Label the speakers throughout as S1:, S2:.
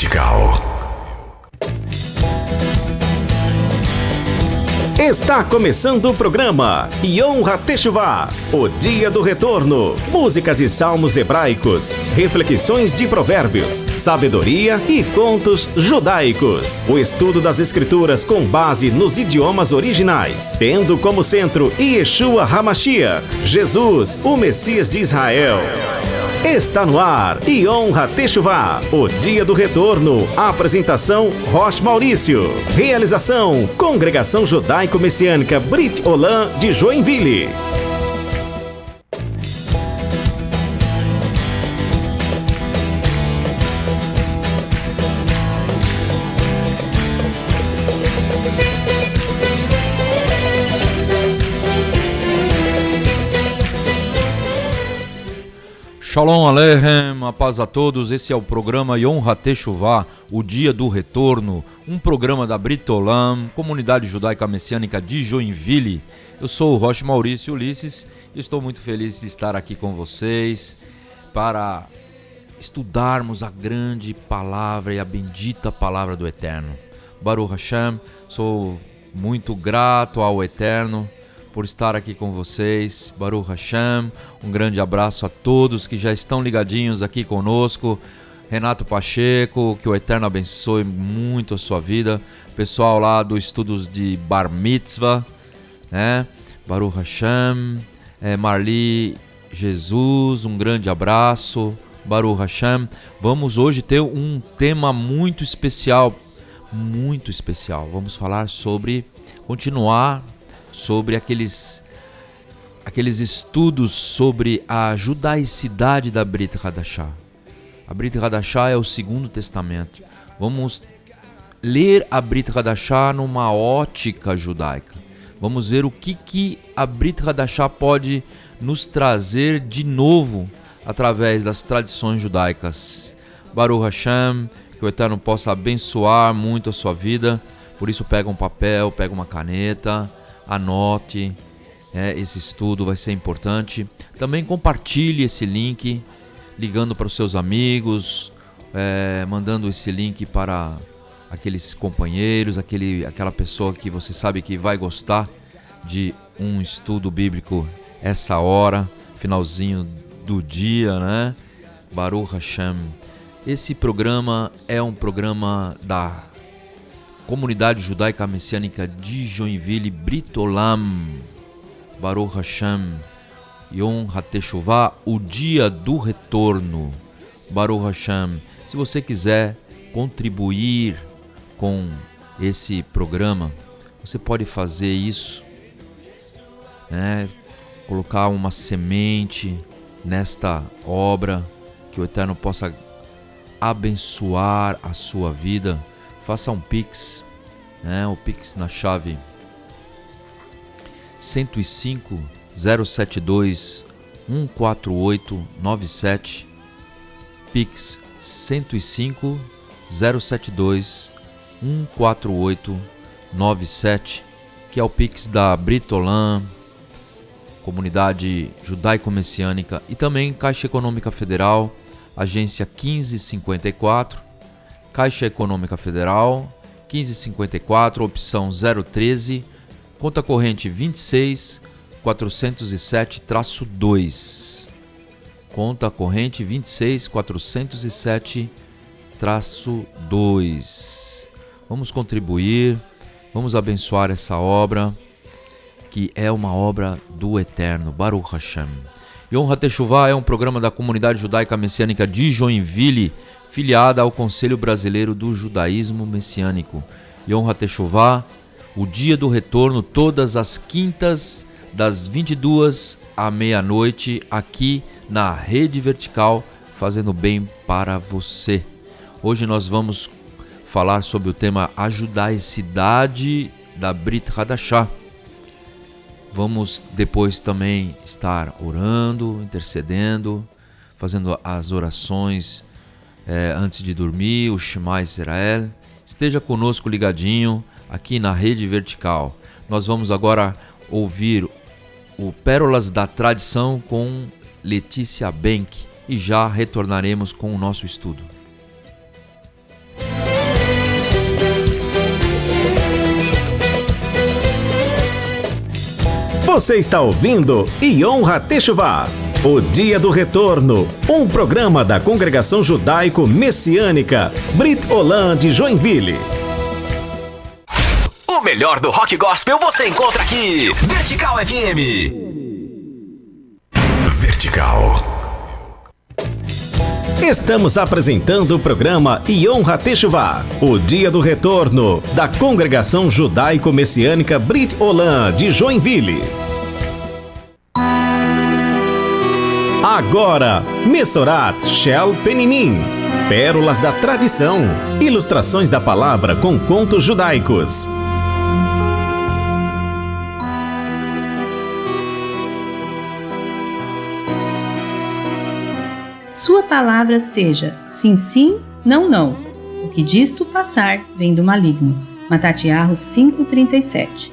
S1: Vertical. Está começando o programa Yom HaTeshuvah, o Dia do Retorno. Músicas e salmos hebraicos, reflexões de provérbios, sabedoria e contos judaicos. O estudo das escrituras com base nos idiomas originais, tendo como centro Yeshua HaMashiach, Jesus, o Messias de Israel. Está no ar Yom HaTeshuvah, o Dia do Retorno. Apresentação Rosh Maurício. Realização Congregação Judaico-Messiânica Brit Olam de Joinville.
S2: Shalom Aleichem, a paz a todos. Esse é o programa Yom HaTeshuvah, o Dia do Retorno, um programa da Brit Olam, comunidade judaica messiânica de Joinville. Eu sou o Rosh Maurício Ulisses e estou muito feliz de estar aqui com vocês para estudarmos a grande palavra e a bendita palavra do Eterno. Baruch Hashem, sou muito grato ao Eterno por estar aqui com vocês. Baruch Hashem, um grande abraço a todos que já estão ligadinhos aqui conosco. Renato Pacheco, que o Eterno abençoe muito a sua vida. Pessoal lá do Estudos de Bar Mitzvah, né? Baruch Hashem, Marli Jesus, um grande abraço. Baruch Hashem. Vamos hoje ter um tema muito especial, Vamos falar continuar sobre aqueles estudos sobre a judaicidade da Brit Hadashah. A Brit Hadashah é o Segundo Testamento. Vamos ler a Brit Hadashah numa ótica judaica. Vamos ver o que a Brit Hadashah pode nos trazer de novo através das tradições judaicas. Baruch Hashem, que o Eterno possa abençoar muito a sua vida. Por isso pega um papel, pega uma caneta, anote, esse estudo vai ser importante. Também compartilhe esse link, ligando para os seus amigos, mandando esse link para aqueles companheiros, aquela pessoa que você sabe que vai gostar de um estudo bíblico essa hora, finalzinho do dia, né? Baruch Hashem. Esse programa é um programa da comunidade judaica messiânica de Joinville, Brit Olam. Baruch Hashem, Yom HaTeshuvah, o Dia do Retorno. Baruch Hashem. Se você quiser contribuir com esse programa, você pode fazer isso, né? Colocar uma semente nesta obra, que o Eterno possa abençoar a sua vida. Faça um Pix, né? O Pix na chave 105 072 14897, Pix 105 072 14897, que é o Pix da Brit Olam, comunidade judaico-messiânica, e também Caixa Econômica Federal, agência 1554, Caixa Econômica Federal, 1554, opção 013, conta corrente 26407-2. Conta corrente 26407-2. Vamos contribuir, vamos abençoar essa obra, que é uma obra do Eterno. Baruch Hashem. Yom HaTeshuvah é um programa da comunidade judaica messiânica de Joinville, filiada ao Conselho Brasileiro do Judaísmo Messiânico. Yom HaTeshuvah, o Dia do Retorno, todas as quintas, das 22 à meia-noite, aqui na Rede Vertical, fazendo bem para você. Hoje nós vamos falar sobre o tema A Judaicidade da Brit Hadashah. Vamos depois também estar orando, intercedendo, fazendo as orações antes de dormir, o Shema Israel. Esteja conosco ligadinho aqui na Rede Vertical. Nós vamos agora ouvir o Pérolas da Tradição com Letícia Benck e já retornaremos com o nosso estudo.
S1: Você está ouvindo Yom HaTeshuvah, o Dia do Retorno, um programa da Congregação Judaico-Messiânica Brit Olam de Joinville.
S3: O melhor do rock gospel você encontra aqui. Vertical FM. Vertical.
S1: Estamos apresentando o programa Yom HaTeshuvah, o Dia do Retorno, da Congregação Judaico-Messiânica Brit Olam de Joinville. Agora, Mesorat Shel Peninim, Pérolas da Tradição, ilustrações da palavra com contos judaicos.
S4: Sua palavra seja sim, sim, não, não. O que disto passar vem do maligno. Matatiarro 5:37.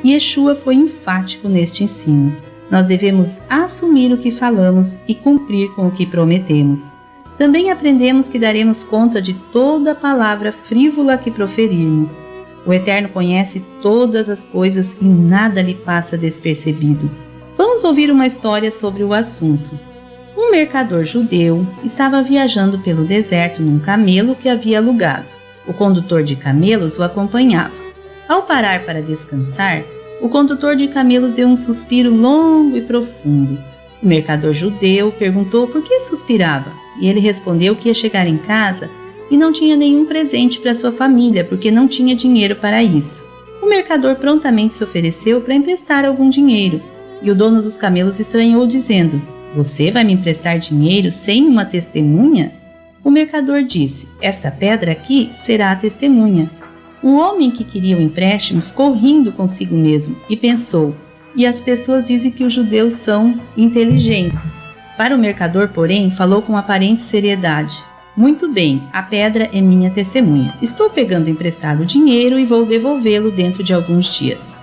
S4: Yeshua foi enfático neste ensino. Nós devemos assumir o que falamos e cumprir com o que prometemos. Também aprendemos que daremos conta de toda palavra frívola que proferirmos. O Eterno conhece todas as coisas e nada lhe passa despercebido. Vamos ouvir uma história sobre o assunto. Um mercador judeu estava viajando pelo deserto num camelo que havia alugado. O condutor de camelos o acompanhava. Ao parar para descansar, o condutor de camelos deu um suspiro longo e profundo. O mercador judeu perguntou por que suspirava, e ele respondeu que ia chegar em casa e não tinha nenhum presente para sua família porque não tinha dinheiro para isso. O mercador prontamente se ofereceu para emprestar algum dinheiro. E o dono dos camelos estranhou, dizendo: "Você vai me emprestar dinheiro sem uma testemunha?" O mercador disse: "Esta pedra aqui será a testemunha." O homem que queria o empréstimo ficou rindo consigo mesmo e pensou: "E as pessoas dizem que os judeus são inteligentes." Para o mercador, porém, falou com aparente seriedade: "Muito bem, a pedra é minha testemunha. Estou pegando emprestado o dinheiro e vou devolvê-lo dentro de alguns dias."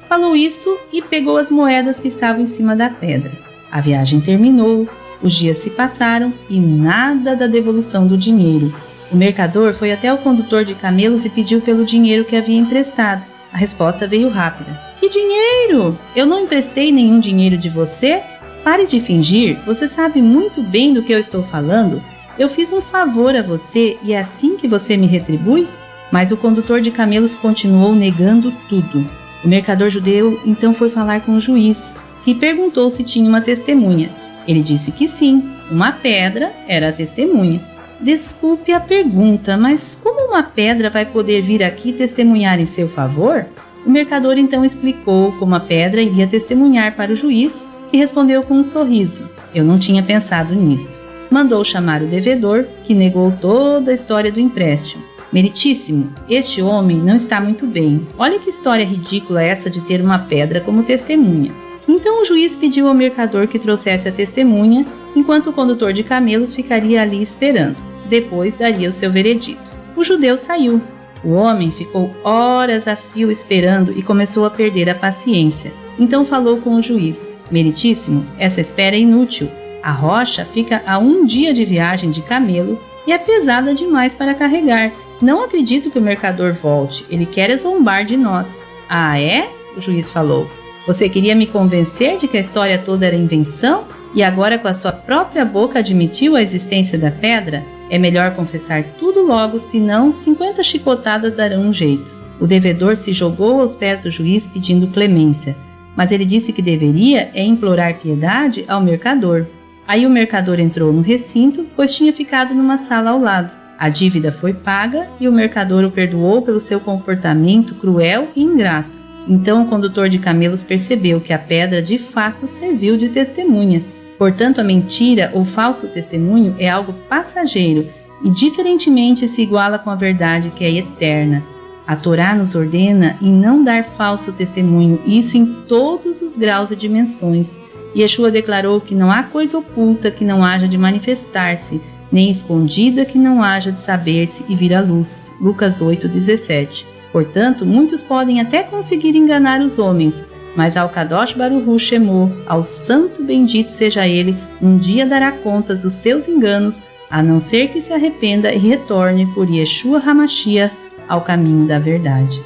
S4: Falou isso e pegou as moedas que estavam em cima da pedra. A viagem terminou, os dias se passaram e nada da devolução do dinheiro. O mercador foi até o condutor de camelos e pediu pelo dinheiro que havia emprestado. A resposta veio rápida: "Que dinheiro? Eu não emprestei nenhum dinheiro de você? Pare de fingir, você sabe muito bem do que eu estou falando. Eu fiz um favor a você e é assim que você me retribui?" Mas o condutor de camelos continuou negando tudo. O mercador judeu então foi falar com o juiz, que perguntou se tinha uma testemunha. Ele disse que sim, uma pedra era a testemunha. "Desculpe a pergunta, mas como uma pedra vai poder vir aqui testemunhar em seu favor?" O mercador então explicou como a pedra iria testemunhar para o juiz, que respondeu com um sorriso: "Eu não tinha pensado nisso." Mandou chamar o devedor, que negou toda a história do empréstimo. "Meritíssimo, este homem não está muito bem. Olha que história ridícula essa de ter uma pedra como testemunha." Então o juiz pediu ao mercador que trouxesse a testemunha, enquanto o condutor de camelos ficaria ali esperando. Depois daria o seu veredito. O judeu saiu. O homem ficou horas a fio esperando e começou a perder a paciência. Então falou com o juiz: "Meritíssimo, essa espera é inútil. A rocha fica a 1 dia de viagem de camelo e é pesada demais para carregar. Não acredito que o mercador volte, ele quer zombar de nós." "Ah, é?" o juiz falou. "Você queria me convencer de que a história toda era invenção e agora com a sua própria boca admitiu a existência da pedra? É melhor confessar tudo logo, senão 50 chicotadas darão um jeito." O devedor se jogou aos pés do juiz pedindo clemência, mas ele disse que deveria implorar piedade ao mercador. Aí o mercador entrou no recinto, pois tinha ficado numa sala ao lado. A dívida foi paga e o mercador o perdoou pelo seu comportamento cruel e ingrato. Então o condutor de camelos percebeu que a pedra de fato serviu de testemunha. Portanto, a mentira ou falso testemunho é algo passageiro e diferentemente se iguala com a verdade que é eterna. A Torá nos ordena em não dar falso testemunho, isso em todos os graus e dimensões. Yeshua declarou que não há coisa oculta que não haja de manifestar-se, nem escondida que não haja de saber-se e vir à luz. Lucas 8:17. Portanto, muitos podem até conseguir enganar os homens, mas ao Kadosh Baruch Hu Shemo, ao Santo Bendito seja Ele, um dia dará contas dos seus enganos, a não ser que se arrependa e retorne por Yeshua HaMashiach ao caminho da verdade.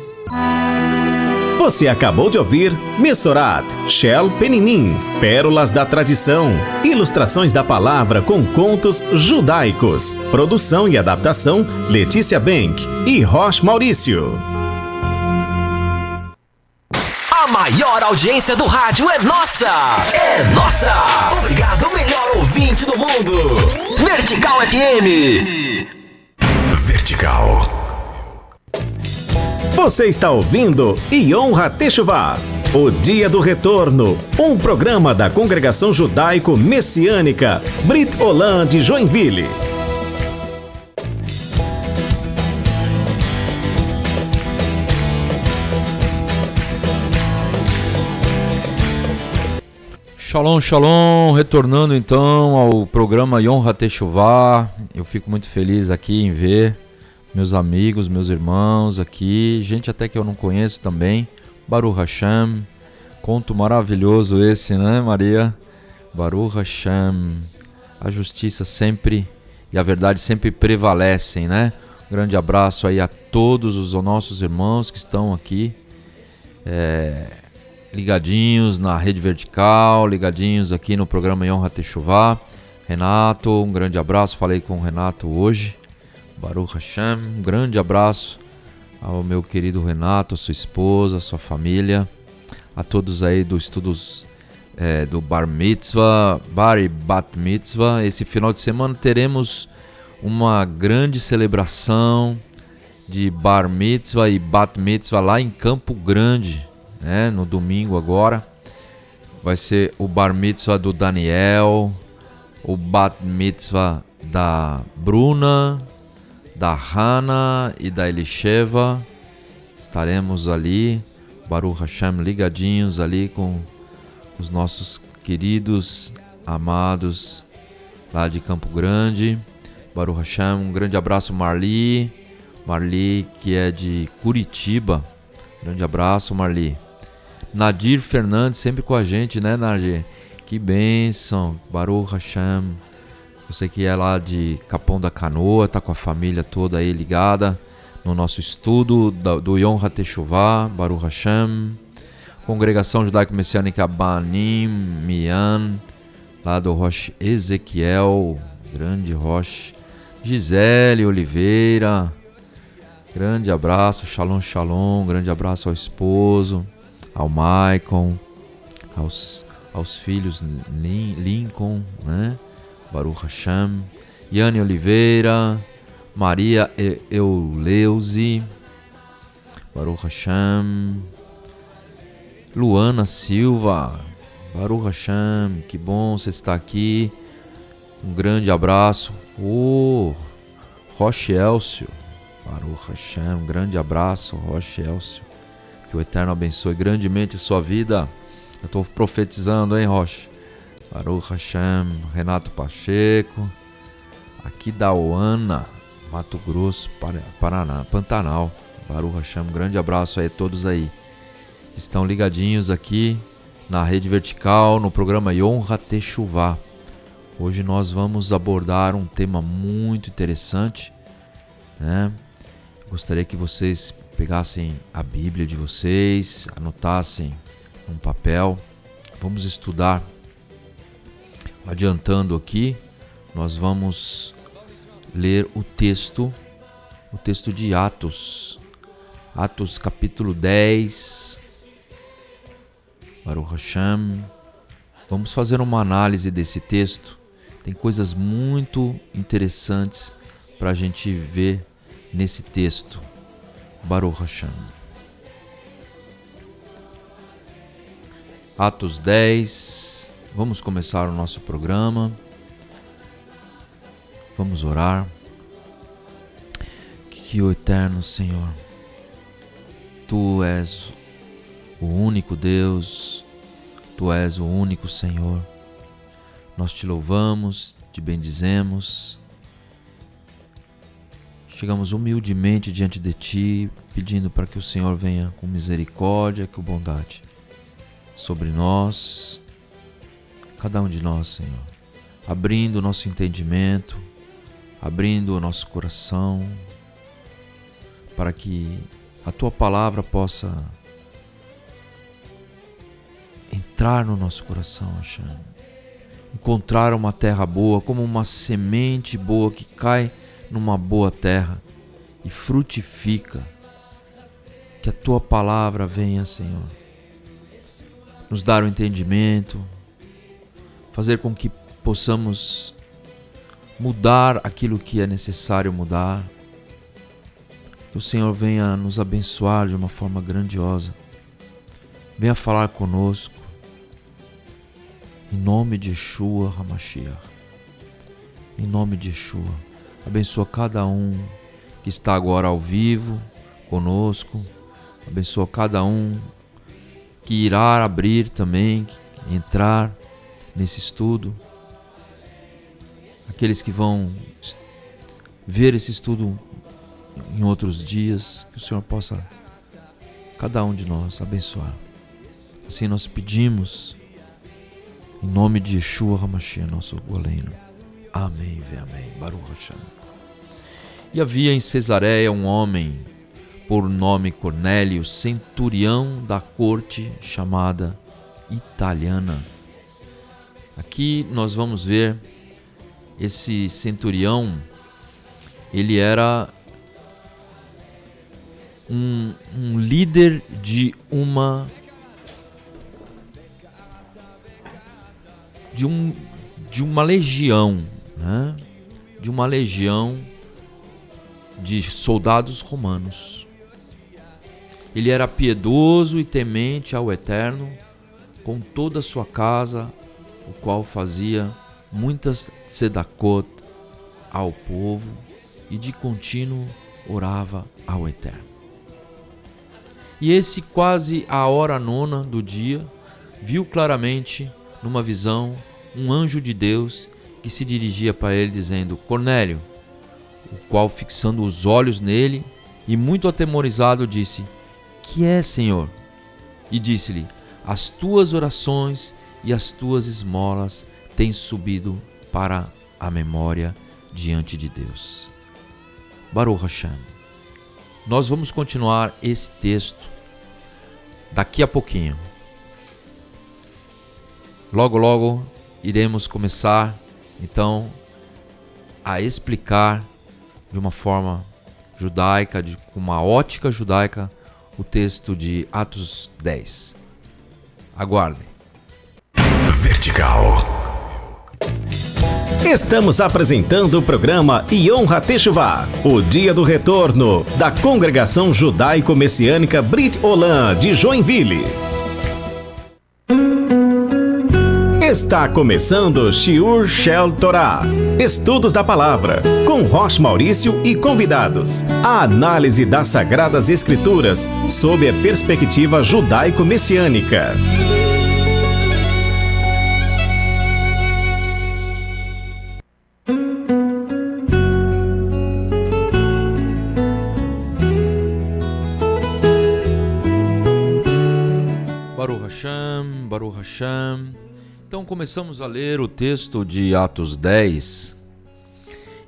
S1: Você acabou de ouvir Mesorat, Shel Peninim, Pérolas da Tradição, ilustrações da palavra com contos judaicos. Produção e adaptação, Letícia Benck e Roch Maurício.
S3: A maior audiência do rádio é nossa! É nossa! Obrigado, melhor ouvinte do mundo! Vertical FM! Vertical.
S1: Você está ouvindo Yom HaTeshuvah, o Dia do Retorno, um programa da Congregação Judaico-Messiânica Brit Olam de Joinville.
S2: Shalom, shalom, retornando então ao programa Yom HaTeshuvah. Eu fico muito feliz aqui em ver meus amigos, meus irmãos aqui, gente até que eu não conheço também. Baruch Hashem, conto maravilhoso esse, né, Maria? Baruch Hashem, a justiça sempre e a verdade sempre prevalecem, né? Um grande abraço aí a todos os nossos irmãos que estão aqui, ligadinhos na Rede Vertical, ligadinhos aqui no programa Yom HaTeshuvah. Renato, um grande abraço, falei com o Renato hoje. Baruch Hashem, um grande abraço ao meu querido Renato, a sua esposa, a sua família, a todos aí dos estudos do Bar Mitzvah, Bar e Bat Mitzvah. Esse final de semana teremos uma grande celebração de Bar Mitzvah e Bat Mitzvah lá em Campo Grande, né? No domingo agora vai ser o Bar Mitzvah do Daniel, o Bat Mitzvah da Bruna, da Hannah e da Elisheva. Estaremos ali, Baruch Hashem, ligadinhos ali com os nossos queridos, amados lá de Campo Grande. Baruch Hashem, um grande abraço, Marli, que é de Curitiba. Grande abraço, Marli. Nadir Fernandes, sempre com a gente, né, Nadir? Que bênção, Baruch Hashem. Você que é lá de Capão da Canoa, tá com a família toda aí ligada no nosso estudo do Yom HaTeshuvah, Baruch Hashem. Congregação Judaico-Messiânica Banim Mian, lá do Rosh Ezequiel, grande Rosh. Gisele Oliveira, grande abraço, shalom, shalom, grande abraço ao esposo, ao Maicon, aos filhos Lincoln, né? Baruch Hashem, Yane Oliveira, Maria Euleuze, Baruch Hashem, Luana Silva, Baruch Hashem, que bom você estar aqui, um grande abraço. Roche Elcio, Baruch Hashem, um grande abraço, Roche Elcio, que o Eterno abençoe grandemente a sua vida. Eu estou profetizando, hein, Roche? Baruch Hashem, Renato Pacheco, aqui da Oana, Mato Grosso, Paraná, Pantanal. Baruch Hashem, um grande abraço aí a todos aí que estão ligadinhos aqui na Rede Vertical, no programa Yom HaTeshuvah. Hoje nós vamos abordar um tema muito interessante, né? Gostaria que vocês pegassem a Bíblia de vocês, anotassem um papel. Vamos estudar. Adiantando aqui, nós vamos ler o texto de Atos capítulo 10, Baruch Hashem. Vamos fazer uma análise desse texto, tem coisas muito interessantes para a gente ver nesse texto, Baruch Hashem. Atos 10, vamos começar o nosso programa. Vamos orar. Que o Eterno Senhor, Tu és o único Deus, Tu és o único Senhor. Nós Te louvamos, Te bendizemos. Chegamos humildemente diante de Ti, pedindo para que o Senhor venha com misericórdia e com bondade sobre nós, cada um de nós, Senhor, abrindo o nosso entendimento, abrindo o nosso coração, para que a Tua palavra possa entrar no nosso coração, Hashem. Encontrar uma terra boa, como uma semente boa que cai numa boa terra e frutifica. Que a Tua palavra venha, Senhor, nos dar o entendimento, fazer com que possamos mudar aquilo que é necessário mudar. Que o Senhor venha nos abençoar de uma forma grandiosa. Venha falar conosco. Em nome de Yeshua HaMashiach. Em nome de Yeshua. Abençoa cada um que está agora ao vivo conosco. Abençoa cada um que irá abrir também, entrar nesse estudo. Aqueles que vão ver esse estudo em outros dias, que o Senhor possa, cada um de nós, abençoar. Assim nós pedimos, em nome de Yeshua HaMashiach, nosso goleiro. Amém, amém. Baruch Hashem. E havia em Cesareia um homem, por nome Cornélio, centurião da corte chamada italiana. Aqui nós vamos ver esse centurião, ele era um líder de uma legião, né? De uma legião de soldados romanos. Ele era piedoso e temente ao Eterno, com toda a sua casa, o qual fazia muitas tzedakot ao povo e de contínuo orava ao Eterno. E esse, quase à hora nona do dia, viu claramente numa visão um anjo de Deus que se dirigia para ele dizendo: Cornélio, o qual, fixando os olhos nele e muito atemorizado, disse: Que é, Senhor? E disse-lhe: As tuas orações e as tuas esmolas têm subido para a memória diante de Deus. Baruch Hashem. Nós vamos continuar esse texto daqui a pouquinho. Logo iremos começar então a explicar de uma forma judaica, com uma ótica judaica, o texto de Atos 10. Aguardem.
S3: Vertical.
S1: Estamos apresentando o programa Yom HaTeshuvah, o Dia do Retorno, da Congregação Judaico-Messiânica Brit Olam de Joinville. Está começando Shiur Shel Torah, Estudos da Palavra, com Rosh Maurício e convidados. A análise das Sagradas Escrituras sob a perspectiva judaico-messiânica.
S2: Baruch Hashem. Então começamos a ler o texto de Atos 10.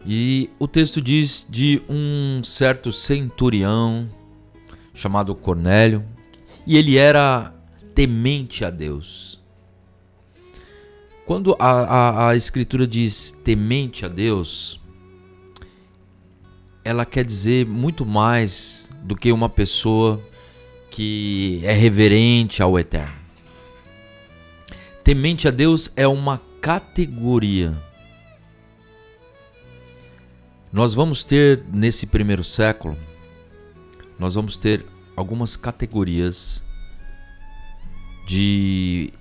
S2: E o texto diz de um certo centurião chamado Cornélio. E ele era temente a Deus. Quando a Escritura diz temente a Deus, ela quer dizer muito mais do que uma pessoa que é reverente ao Eterno. Temente a Deus é uma categoria. Nós vamos ter, nesse primeiro século, nós vamos ter algumas categorias de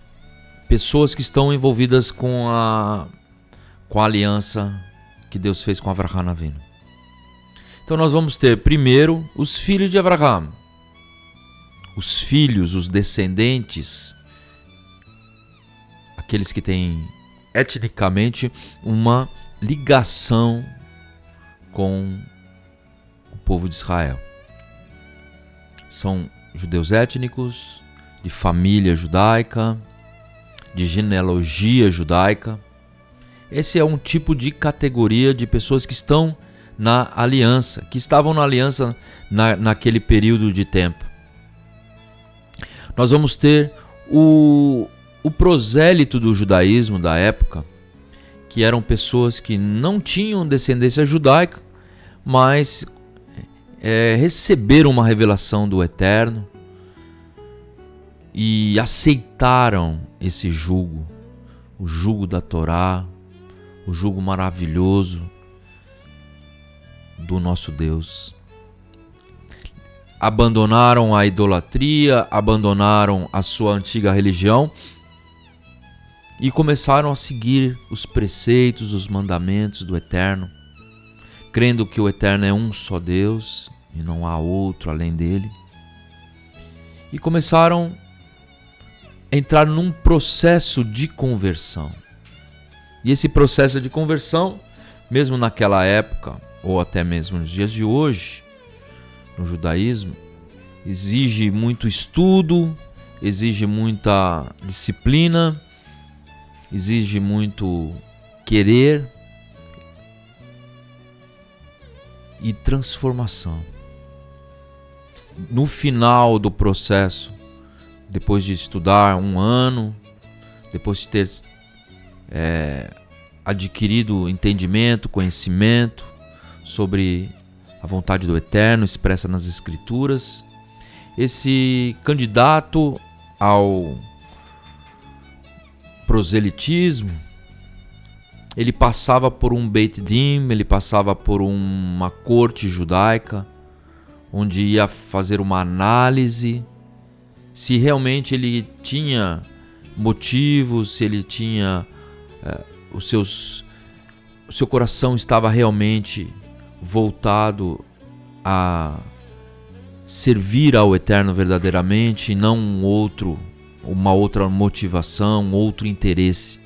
S2: pessoas que estão envolvidas com a aliança que Deus fez com Avraham Avinu. Então nós vamos ter primeiro os filhos de Avraham. Os filhos, os descendentes, aqueles que têm etnicamente uma ligação com o povo de Israel. São judeus étnicos, de família judaica, de genealogia judaica. Esse é um tipo de categoria de pessoas que estão na aliança, que estavam na aliança naquele período de tempo. Nós vamos ter O prosélito do judaísmo da época, que eram pessoas que não tinham descendência judaica, mas receberam uma revelação do Eterno e aceitaram esse jugo, o jugo da Torá, o jugo maravilhoso do nosso Deus. Abandonaram a idolatria, abandonaram a sua antiga religião e começaram a seguir os preceitos, os mandamentos do Eterno, crendo que o Eterno é um só Deus e não há outro além dele. E começaram a entrar num processo de conversão. E esse processo de conversão, mesmo naquela época, ou até mesmo nos dias de hoje, no judaísmo, exige muito estudo, exige muita disciplina, exige muito querer e transformação. No final do processo, depois de estudar 1 ano, depois de ter adquirido entendimento, conhecimento sobre a vontade do Eterno expressa nas Escrituras, esse candidato ao proselitismo, ele passava por um Beit Din, ele passava por uma corte judaica, onde ia fazer uma análise se realmente ele tinha motivos, se ele tinha o seu coração estava realmente voltado a servir ao Eterno verdadeiramente e não uma outra motivação, outro interesse.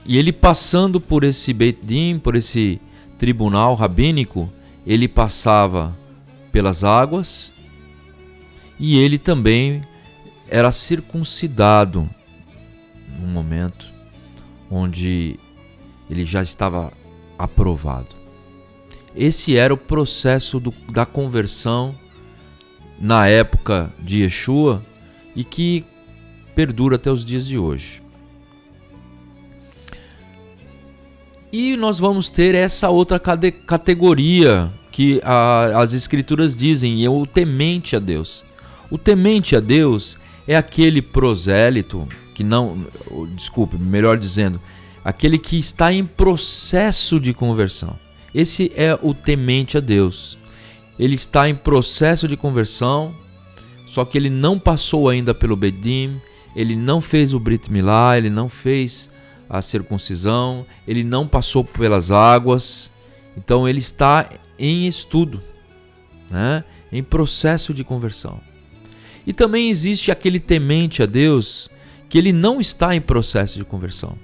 S2: E ele passando por esse Beit Din, por esse tribunal rabínico, ele passava pelas águas e ele também era circuncidado num momento onde ele já estava aprovado. Esse era o processo da conversão na época de Yeshua e que perdura até os dias de hoje. E nós vamos ter essa outra categoria que as Escrituras dizem, é o temente a Deus. O temente a Deus é aquele prosélito que não, desculpe, melhor dizendo, aquele que está em processo de conversão. Esse é o temente a Deus. Ele está em processo de conversão, só que ele não passou ainda pelo Beit Din, ele não fez o Brit Milá, ele não fez a circuncisão, ele não passou pelas águas, então ele está em estudo, né? Em processo de conversão. E também existe aquele temente a Deus que ele não está em processo de conversão.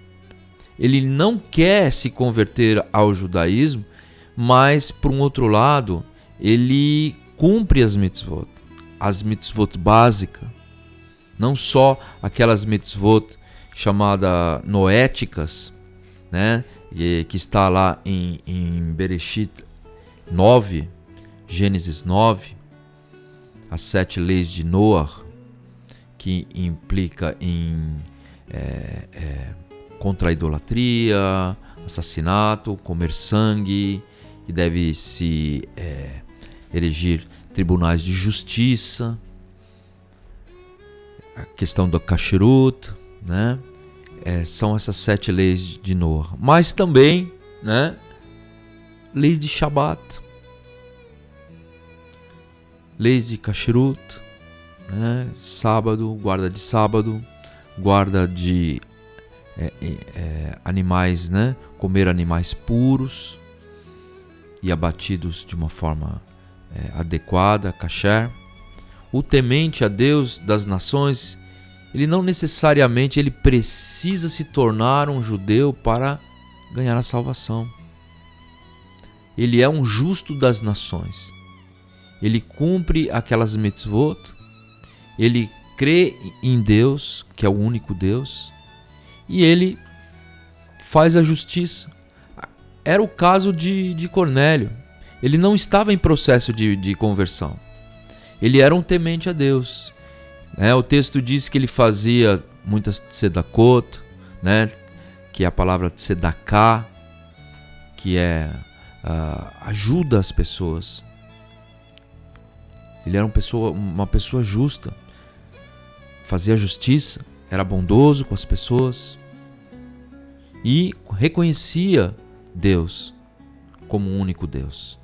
S2: Ele não quer se converter ao judaísmo, mas, por um outro lado, ele cumpre as mitzvot básicas, não só aquelas mitzvot chamadas noéticas, né? Que está lá em Bereshit 9, Gênesis 9, as 7 leis de Noah, que implica em contra a idolatria, assassinato, comer sangue, que deve se erigir tribunais de justiça, a questão do kashrut, né? São essas 7 leis de Noah. Mas também, né, leis de Shabat, leis de kashrut, né? Sábado, guarda de animais, né? Comer animais puros e abatidos de uma forma adequada, kasher. O temente a Deus das nações, ele não necessariamente ele precisa se tornar um judeu para ganhar a salvação. Ele é um justo das nações. Ele cumpre aquelas mitzvot, ele crê em Deus, que é o único Deus, e ele faz a justiça. Era o caso de Cornélio. Ele não estava em processo de conversão. Ele era um temente a Deus. O texto diz que ele fazia muitas tzedakot, né? Que é a palavra tzedaká, que é ajuda as pessoas. Ele era uma pessoa justa, fazia justiça, era bondoso com as pessoas e reconhecia Deus como o único Deus.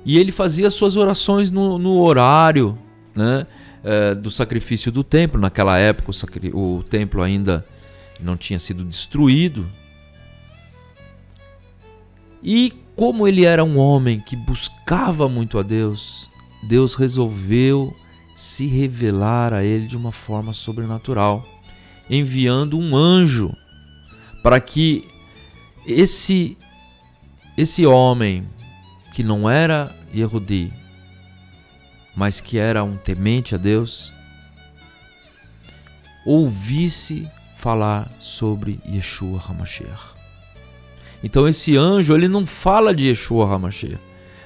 S2: E ele fazia suas orações no horário, né, do sacrifício do templo. Naquela época o templo ainda não tinha sido destruído. E como ele era um homem que buscava muito a Deus, Deus resolveu se revelar a ele de uma forma sobrenatural, enviando um anjo para que esse homem que não era Yehudi, mas que era um temente a Deus, ouvisse falar sobre Yeshua HaMashiach. Então esse anjo, ele não fala de Yeshua HaMashiach,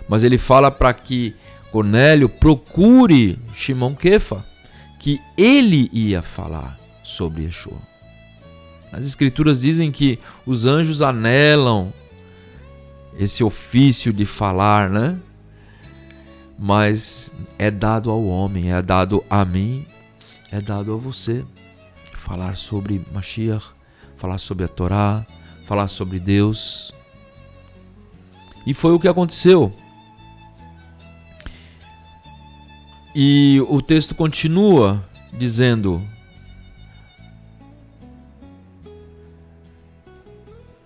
S2: mas ele fala para que Cornélio procure Shimon Kefa, que ele ia falar sobre Yeshua. As escrituras dizem que os anjos anelam esse ofício de falar, né? Mas é dado ao homem, é dado a mim, é dado a você. Falar sobre Mashiach, falar sobre a Torá, falar sobre Deus. E foi o que aconteceu. E o texto continua dizendo: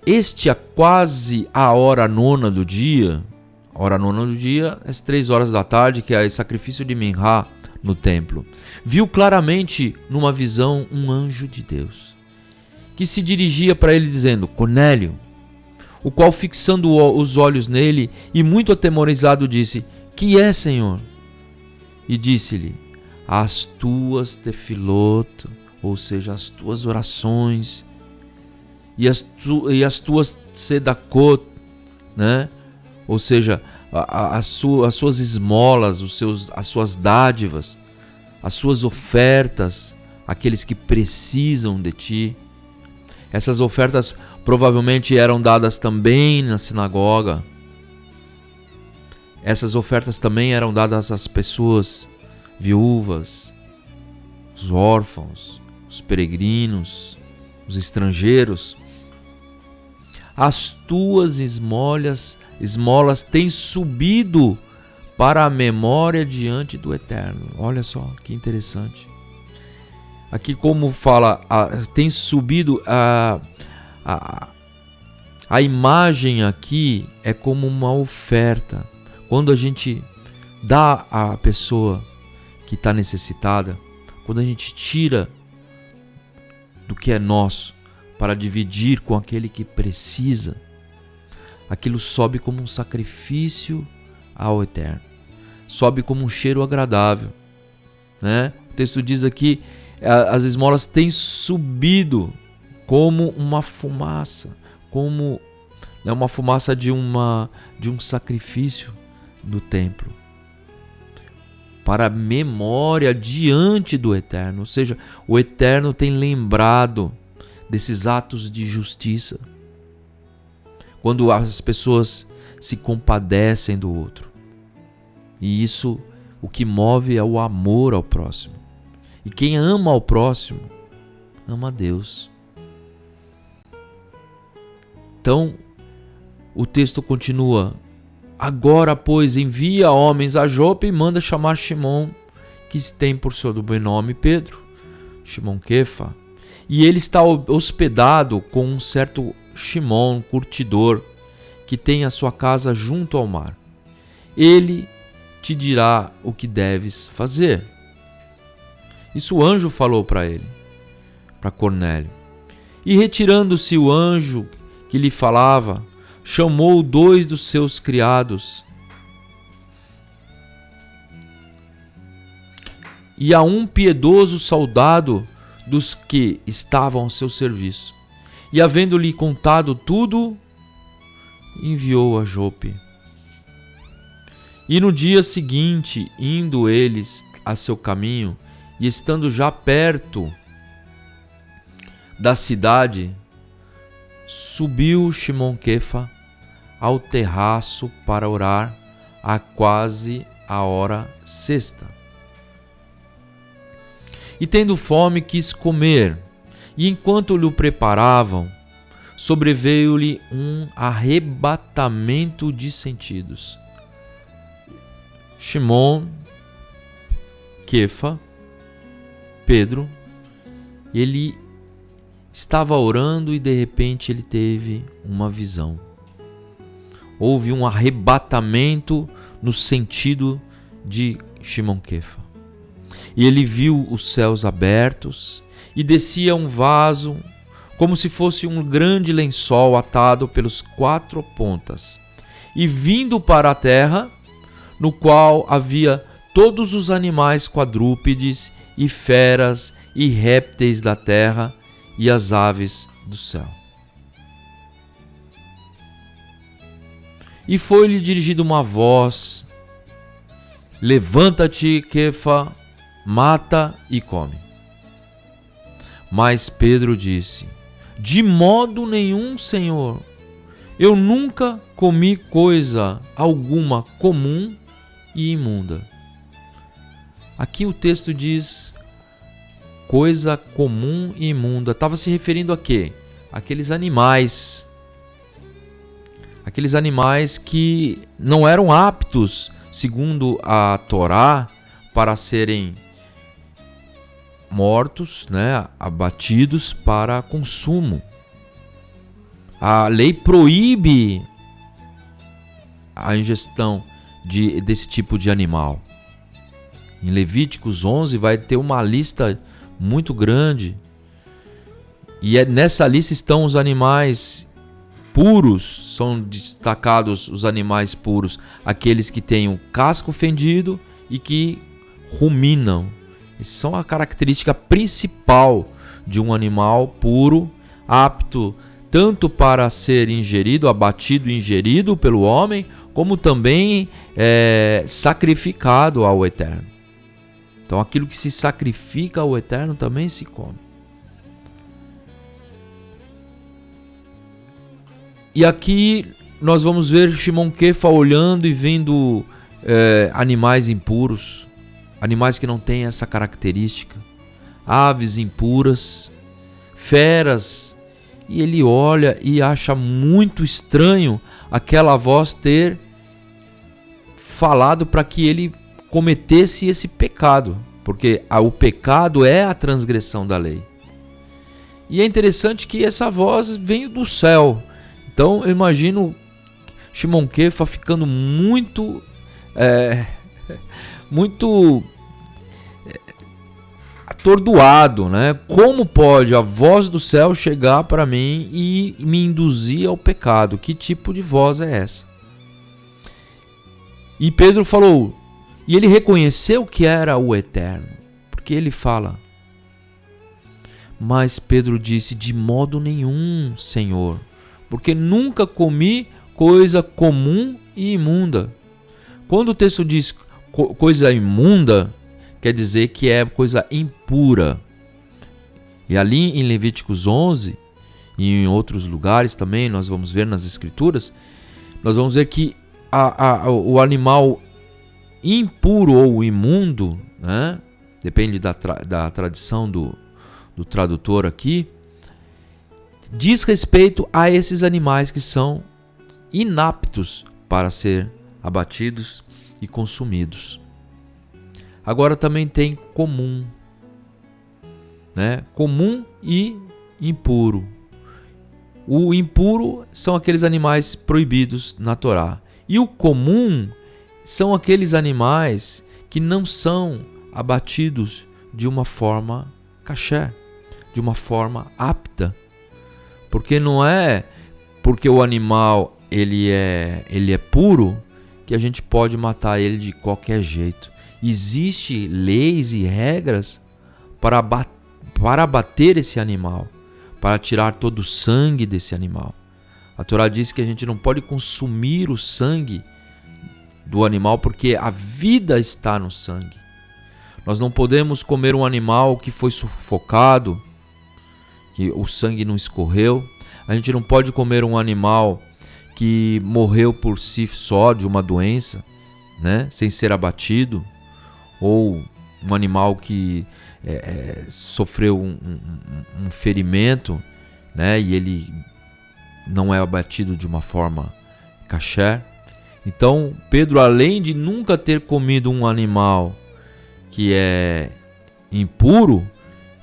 S2: este é quase a hora nona do dia. A hora nona do dia é às 3 horas da tarde, que é o sacrifício de Minhá no templo. Viu claramente numa visão um anjo de Deus, que se dirigia para ele dizendo: Cornélio, o qual, fixando os olhos nele e muito atemorizado, disse: que é, Senhor? E disse-lhe: as tuas tefilot, ou seja, as tuas orações, e as tuas tzedakot, né? Ou seja, as suas esmolas, as suas dádivas, as suas ofertas, aqueles que precisam de ti. Essas ofertas provavelmente eram dadas também na sinagoga. Essas ofertas também eram dadas às pessoas viúvas, os órfãos, os peregrinos, os estrangeiros. As tuas esmolas têm subido para a memória diante do Eterno. Olha só que interessante. Aqui como fala, tem subido a imagem aqui é como uma oferta. Quando a gente dá à pessoa que está necessitada, quando a gente tira do que é nosso para dividir com aquele que precisa, aquilo sobe como um sacrifício ao Eterno, sobe como um cheiro agradável, né? O texto diz aqui, as esmolas têm subido como uma fumaça, como uma fumaça de um sacrifício do templo, para memória diante do Eterno. Ou seja, o Eterno tem lembrado desses atos de justiça, quando as pessoas se compadecem do outro. E isso, o que move é o amor ao próximo. E quem ama ao próximo, ama a Deus. Então, o texto continua: agora, pois, envia homens a Jope e manda chamar Shimon, que tem por sobrenome Pedro, Shimon Kefa, e ele está hospedado com um certo Shimon, curtidor, que tem a sua casa junto ao mar. Ele te dirá o que deves fazer. Isso o anjo falou para ele, para Cornélio. E retirando-se o anjo que lhe falava, chamou 2 dos seus criados e a um piedoso soldado dos que estavam ao seu serviço. E havendo-lhe contado tudo, enviou a Jope. E no dia seguinte, indo eles a seu caminho, e estando já perto da cidade, subiu Shimon Kefa ao terraço para orar a quase a hora sexta. E tendo fome quis comer, e enquanto lhe preparavam, sobreveio-lhe um arrebatamento de sentidos. Shimon Kefa, Pedro, ele estava orando e de repente ele teve uma visão. Houve um arrebatamento no sentido de Shimon Kefa. E ele viu os céus abertos e descia um vaso, como se fosse um grande lençol atado pelas 4 pontas, e vindo para a terra, no qual havia todos os animais quadrúpedes e feras e répteis da terra e as aves do céu. E foi-lhe dirigida uma voz: levanta-te, Kefa, mata e come. Mas Pedro disse: de modo nenhum, Senhor, eu nunca comi coisa alguma comum e imunda. Aqui o texto diz coisa comum e imunda. Estava se referindo a quê? Aqueles animais que não eram aptos, segundo a Torá, para serem mortos, né, abatidos para consumo. A lei proíbe a ingestão desse tipo de animal. Em Levíticos 11 vai ter uma lista muito grande, e nessa lista estão os animais puros, são destacados os animais puros, aqueles que têm o casco fendido e que ruminam. Essas são a característica principal de um animal puro, apto tanto para ser ingerido, abatido e ingerido pelo homem, como também sacrificado ao Eterno. Então aquilo que se sacrifica ao Eterno também se come. E aqui nós vamos ver Shimon Kefa olhando e vendo animais impuros, animais que não têm essa característica, aves impuras, feras, e ele olha e acha muito estranho aquela voz ter falado para que ele cometesse esse pecado, porque o pecado é a transgressão da lei. E é interessante que essa voz veio do céu. Então eu imagino Shimon Kefa ficando muito atordoado, né? Como pode a voz do céu chegar para mim e me induzir ao pecado? Que tipo de voz é essa? E Pedro falou, e ele reconheceu que era o Eterno, porque ele fala: mas Pedro disse, de modo nenhum, Senhor, porque nunca comi coisa comum e imunda. Quando o texto diz coisa imunda, quer dizer que é coisa impura. E ali em Levíticos 11 e em outros lugares também, nós vamos ver nas Escrituras, nós vamos ver que o animal impuro ou imundo, né? Depende da tradição do tradutor aqui, diz respeito a esses animais que são inaptos para ser abatidos e consumidos. Agora também tem comum, né? Comum e impuro. O impuro são aqueles animais proibidos na Torá. E o comum são aqueles animais que não são abatidos de uma forma kasher, de uma forma apta. Porque não é porque o animal ele é puro que a gente pode matar ele de qualquer jeito. Existem leis e regras para abater esse animal, para tirar todo o sangue desse animal. A Torá diz que a gente não pode consumir o sangue do animal porque a vida está no sangue. Nós não podemos comer um animal que foi sufocado, que o sangue não escorreu. A gente não pode comer um animal que morreu por si só de uma doença, né, sem ser abatido, ou um animal que sofreu um ferimento, né, e ele não é abatido de uma forma kasher. Então, Pedro, além de nunca ter comido um animal que é impuro,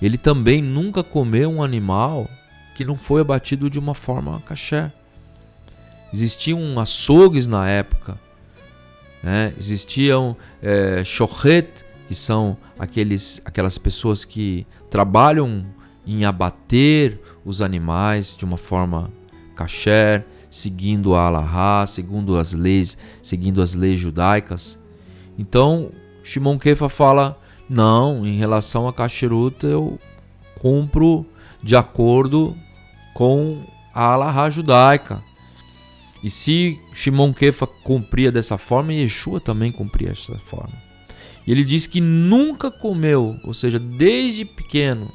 S2: ele também nunca comeu um animal que não foi abatido de uma forma kasher. Existiam açougues na época, né? Existiam shochet, que são aquelas pessoas que trabalham em abater os animais de uma forma kasher, seguindo a halahá, seguindo as leis judaicas. Então, Shimon Kefa fala, não, em relação a kasherut eu cumpro de acordo com a halahá judaica. E se Shimon Kefa cumpria dessa forma, Yeshua também cumpria dessa forma. E ele diz que nunca comeu, ou seja, desde pequeno.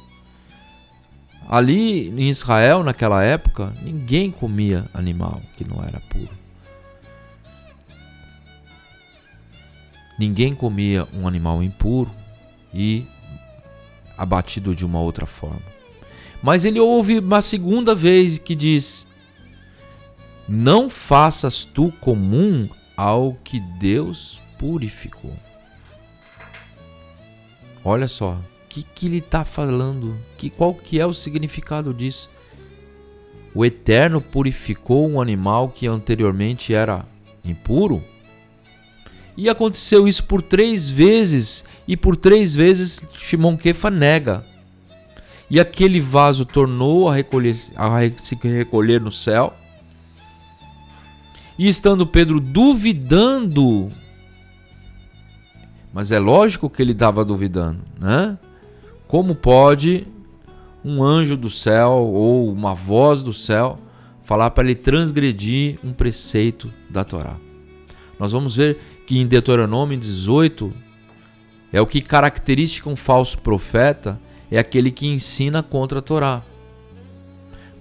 S2: Ali em Israel, naquela época, ninguém comia animal que não era puro. Ninguém comia um animal impuro e abatido de uma outra forma. Mas ele ouve uma segunda vez que diz: não faças tu comum ao que Deus purificou. Olha só, o que ele está falando? Qual que é o significado disso? O Eterno purificou um animal que anteriormente era impuro? E aconteceu isso por 3 vezes, e por 3 vezes Shimon Kefa nega. E aquele vaso tornou a se recolher no céu. E estando Pedro duvidando, mas é lógico que ele estava duvidando, né? Como pode um anjo do céu ou uma voz do céu falar para ele transgredir um preceito da Torá? Nós vamos ver que em Deuteronômio 18 é o que caracteriza um falso profeta, é aquele que ensina contra a Torá.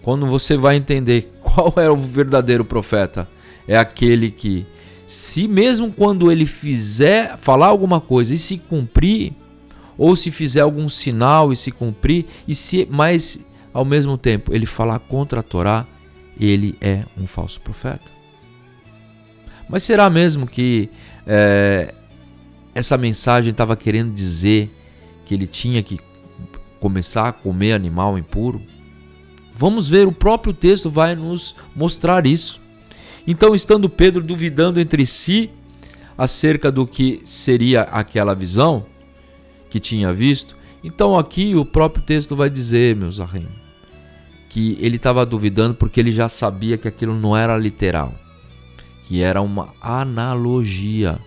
S2: Quando você vai entender qual é o verdadeiro profeta, é aquele que, se mesmo quando ele falar alguma coisa e se cumprir, ou se fizer algum sinal e se cumprir, mas ao mesmo tempo ele falar contra a Torá, ele é um falso profeta. Mas será mesmo que essa mensagem estava querendo dizer que ele tinha que começar a comer animal impuro? Vamos ver, o próprio texto vai nos mostrar isso. Então, estando Pedro duvidando entre si acerca do que seria aquela visão que tinha visto, então aqui o próprio texto vai dizer, meus arrem, que ele estava duvidando porque ele já sabia que aquilo não era literal, que era uma analogia.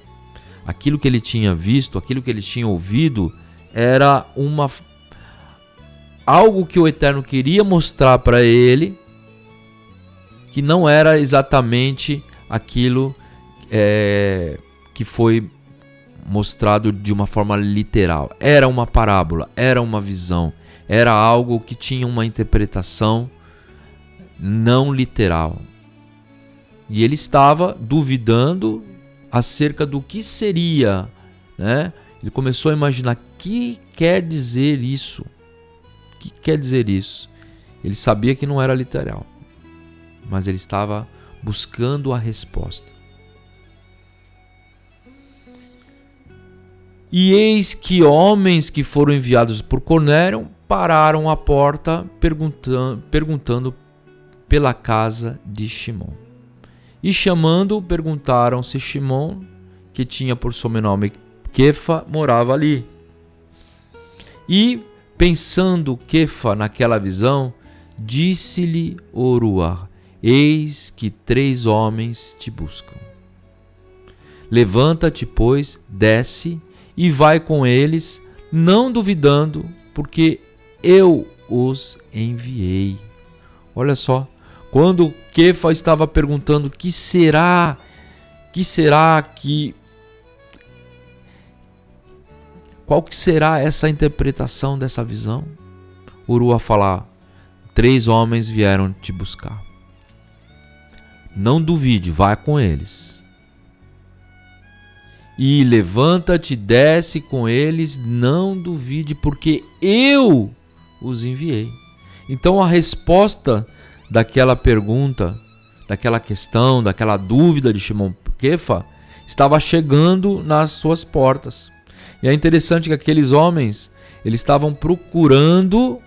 S2: Aquilo que ele tinha visto, aquilo que ele tinha ouvido, era algo que o Eterno queria mostrar para ele, que não era exatamente aquilo que foi mostrado de uma forma literal. Era uma parábola, era uma visão, era algo que tinha uma interpretação não literal. E ele estava duvidando acerca do que seria, né? Ele começou a imaginar, o que quer dizer isso? O que quer dizer isso? Ele sabia que não era literal, mas ele estava buscando a resposta. E eis que homens que foram enviados por Cornélio pararam à porta perguntando pela casa de Shimon. E chamando, perguntaram se Shimon, que tinha por sobrenome Kefa, morava ali. E, pensando Kefa naquela visão, disse-lhe o Ruach: eis que 3 homens te buscam. Levanta-te, pois, desce e vai com eles, não duvidando, porque eu os enviei. Olha só, quando Kefa estava perguntando Qual que será essa interpretação dessa visão? O Rua fala: 3 homens vieram te buscar. Não duvide, vai com eles. E levanta-te, desce com eles, não duvide, porque eu os enviei. Então a resposta daquela pergunta, daquela questão, daquela dúvida de Shimon Kefa estava chegando nas suas portas. E é interessante que aqueles homens, eles estavam procurando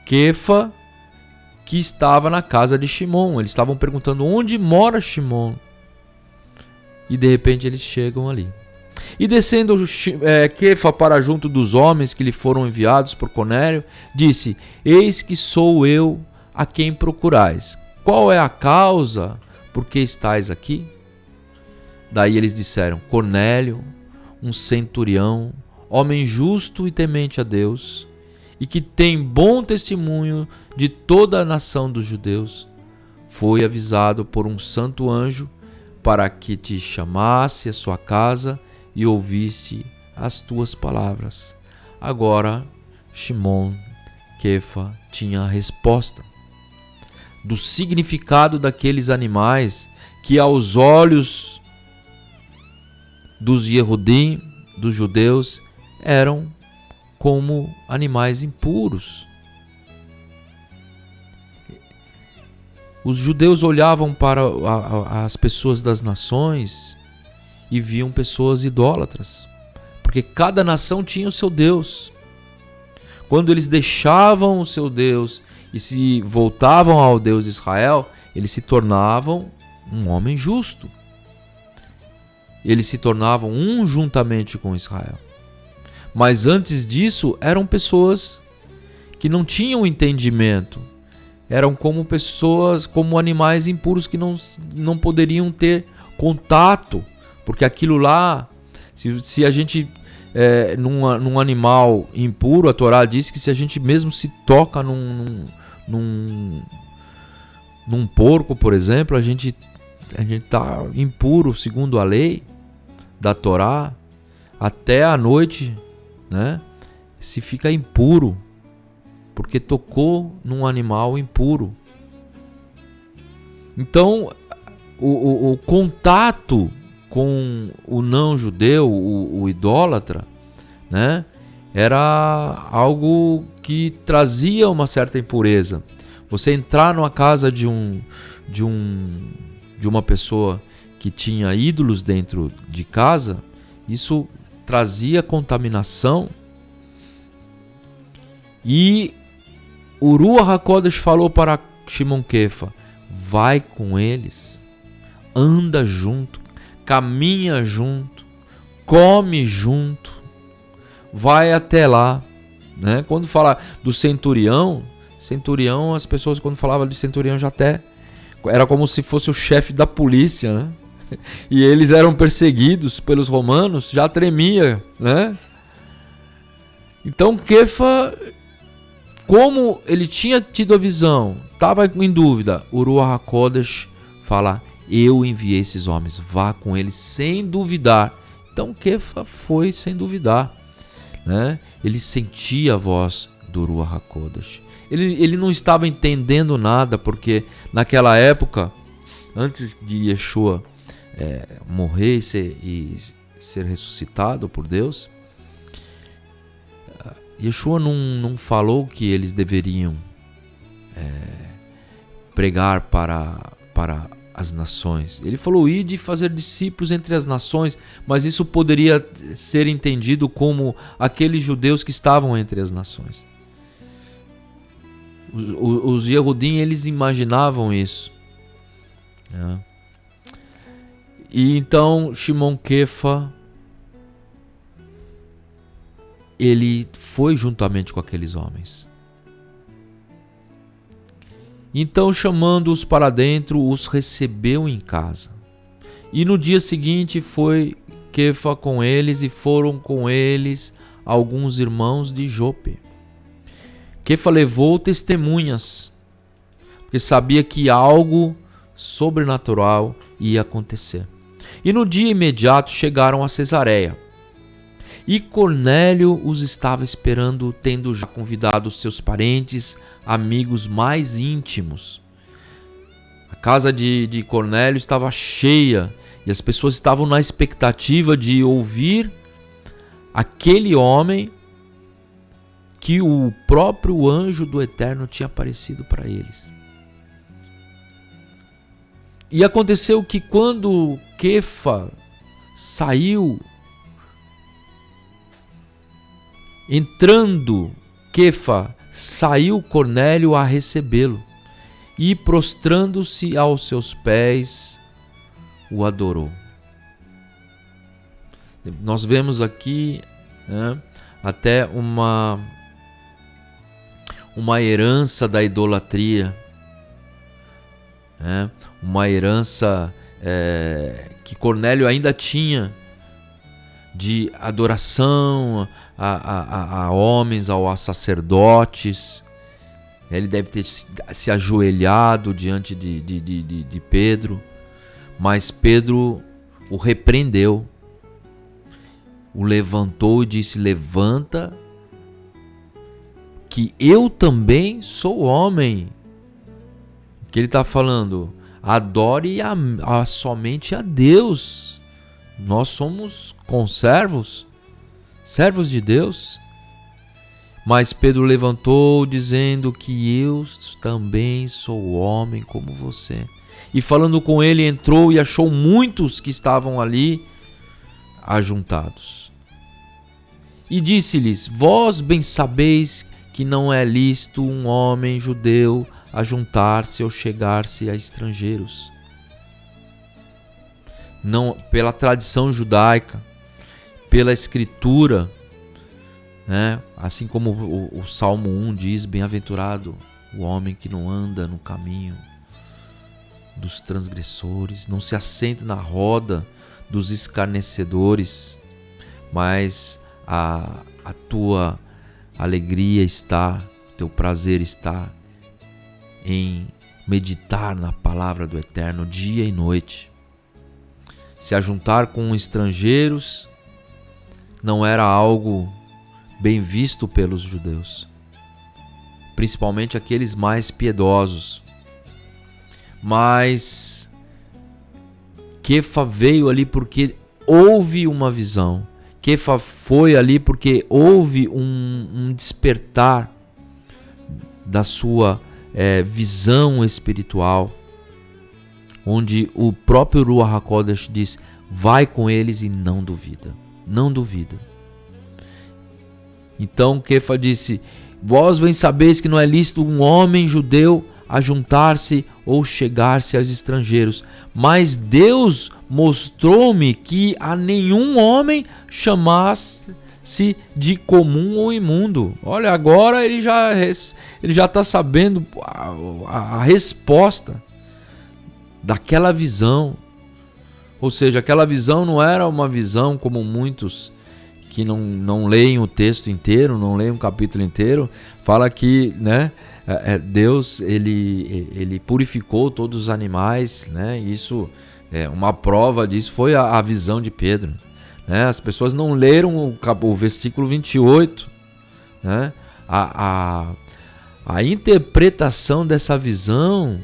S2: Kefa, que estava na casa de Shimon. Eles estavam perguntando onde mora Shimon. E de repente eles chegam ali. E descendo Kefa para junto dos homens que lhe foram enviados por Cornélio, disse: eis que sou eu a quem procurais. Qual é a causa por que estáis aqui? Daí eles disseram: Cornélio, um centurião, homem justo e temente a Deus, e que tem bom testemunho de toda a nação dos judeus, foi avisado por um santo anjo para que te chamasse à sua casa e ouvisse as tuas palavras. Agora Shimon Kefa tinha a resposta do significado daqueles animais que aos olhos dos Yehudim, dos judeus, eram como animais impuros. Os judeus olhavam para as pessoas das nações e viam pessoas idólatras, porque cada nação tinha o seu Deus. Quando eles deixavam o seu Deus e se voltavam ao Deus de Israel, eles se tornavam um homem justo. Eles se tornavam um juntamente com Israel. Mas antes disso, eram pessoas que não tinham entendimento. Eram como pessoas, como animais impuros que não poderiam ter contato. Porque aquilo lá, se a gente, num animal impuro, a Torá diz que se a gente mesmo se toca num porco, por exemplo, a gente está impuro segundo a lei da Torá. Até a noite, né, se fica impuro, porque tocou num animal impuro. Então, o contato com o não-judeu, o idólatra, né, era algo que trazia uma certa impureza. Você entrar numa casa de uma pessoa que tinha ídolos dentro de casa, isso trazia contaminação. E o Ruach HaKodesh falou para Shimon Kefa: vai com eles, anda junto, caminha junto, come junto, vai até lá, né? Quando fala do centurião, as pessoas quando falavam de centurião já até era como se fosse o chefe da polícia, né? E eles eram perseguidos pelos romanos, já tremia, né? Então Kefa, como ele tinha tido a visão, estava em dúvida, o Ruach HaKodesh fala: eu enviei esses homens, vá com eles sem duvidar. Então Kefa foi sem duvidar, né? Ele sentia a voz do Ruach HaKodesh. Ele não estava entendendo nada, porque naquela época, antes de Yeshua morrer e ser ressuscitado por Deus, Yeshua não falou que eles deveriam pregar para as nações. Ele falou: ide e fazer discípulos entre as nações, mas isso poderia ser entendido como aqueles judeus que estavam entre as nações. Os Yehudim, eles imaginavam isso, né? E então Shimon Kefa, ele foi juntamente com aqueles homens. Então, chamando-os para dentro, os recebeu em casa. E no dia seguinte foi Kefa com eles, e foram com eles alguns irmãos de Jope. Kefa levou testemunhas, porque sabia que algo sobrenatural ia acontecer. E no dia imediato chegaram a Cesareia. E Cornélio os estava esperando, tendo já convidado seus parentes, amigos mais íntimos. A casa de Cornélio estava cheia e as pessoas estavam na expectativa de ouvir aquele homem que o próprio anjo do Eterno tinha aparecido para eles. E aconteceu que quando Quefa saiu, entrando Quefa, saiu Cornélio a recebê-lo e, prostrando-se aos seus pés, o adorou. Nós vemos aqui, né, até uma herança da idolatria, né, uma herança que Cornélio ainda tinha de adoração a homens, a sacerdotes. Ele deve ter se ajoelhado diante de Pedro, mas Pedro o repreendeu, o levantou e disse: levanta, que eu também sou homem. Que ele está falando? Adore somente a Deus. Nós somos conservos, servos de Deus. Mas Pedro levantou, dizendo que eu também sou homem como você. E falando com ele, entrou e achou muitos que estavam ali ajuntados. E disse-lhes: vós bem sabeis que não é lícito um homem judeu ajuntar-se ou chegar-se a estrangeiros. Não, pela tradição judaica, pela escritura, né? Assim como o Salmo 1 diz: bem-aventurado o homem que não anda no caminho dos transgressores, não se assenta na roda dos escarnecedores, mas a tua alegria está, o teu prazer está em meditar na palavra do Eterno dia e noite. Se ajuntar com estrangeiros não era algo bem visto pelos judeus, principalmente aqueles mais piedosos. Mas Quefa veio ali porque houve uma visão. Quefa foi ali porque houve um despertar da sua visão espiritual, onde o próprio Ruach HaKodesh diz: vai com eles e não duvida. Não duvida. Então Quefa disse: vós bem sabeis que não é lícito um homem judeu ajuntar-se ou chegar-se aos estrangeiros, mas Deus mostrou-me que a nenhum homem chamasse de comum ou imundo. Olha, agora ele já está sabendo a resposta daquela visão. Ou seja, aquela visão não era uma visão como muitos que não leem o texto inteiro, não leem o capítulo inteiro, fala que, né, Deus ele purificou todos os animais, né? Isso uma prova disso foi a visão de Pedro, né? As pessoas não leram o versículo 28, né? A interpretação dessa visão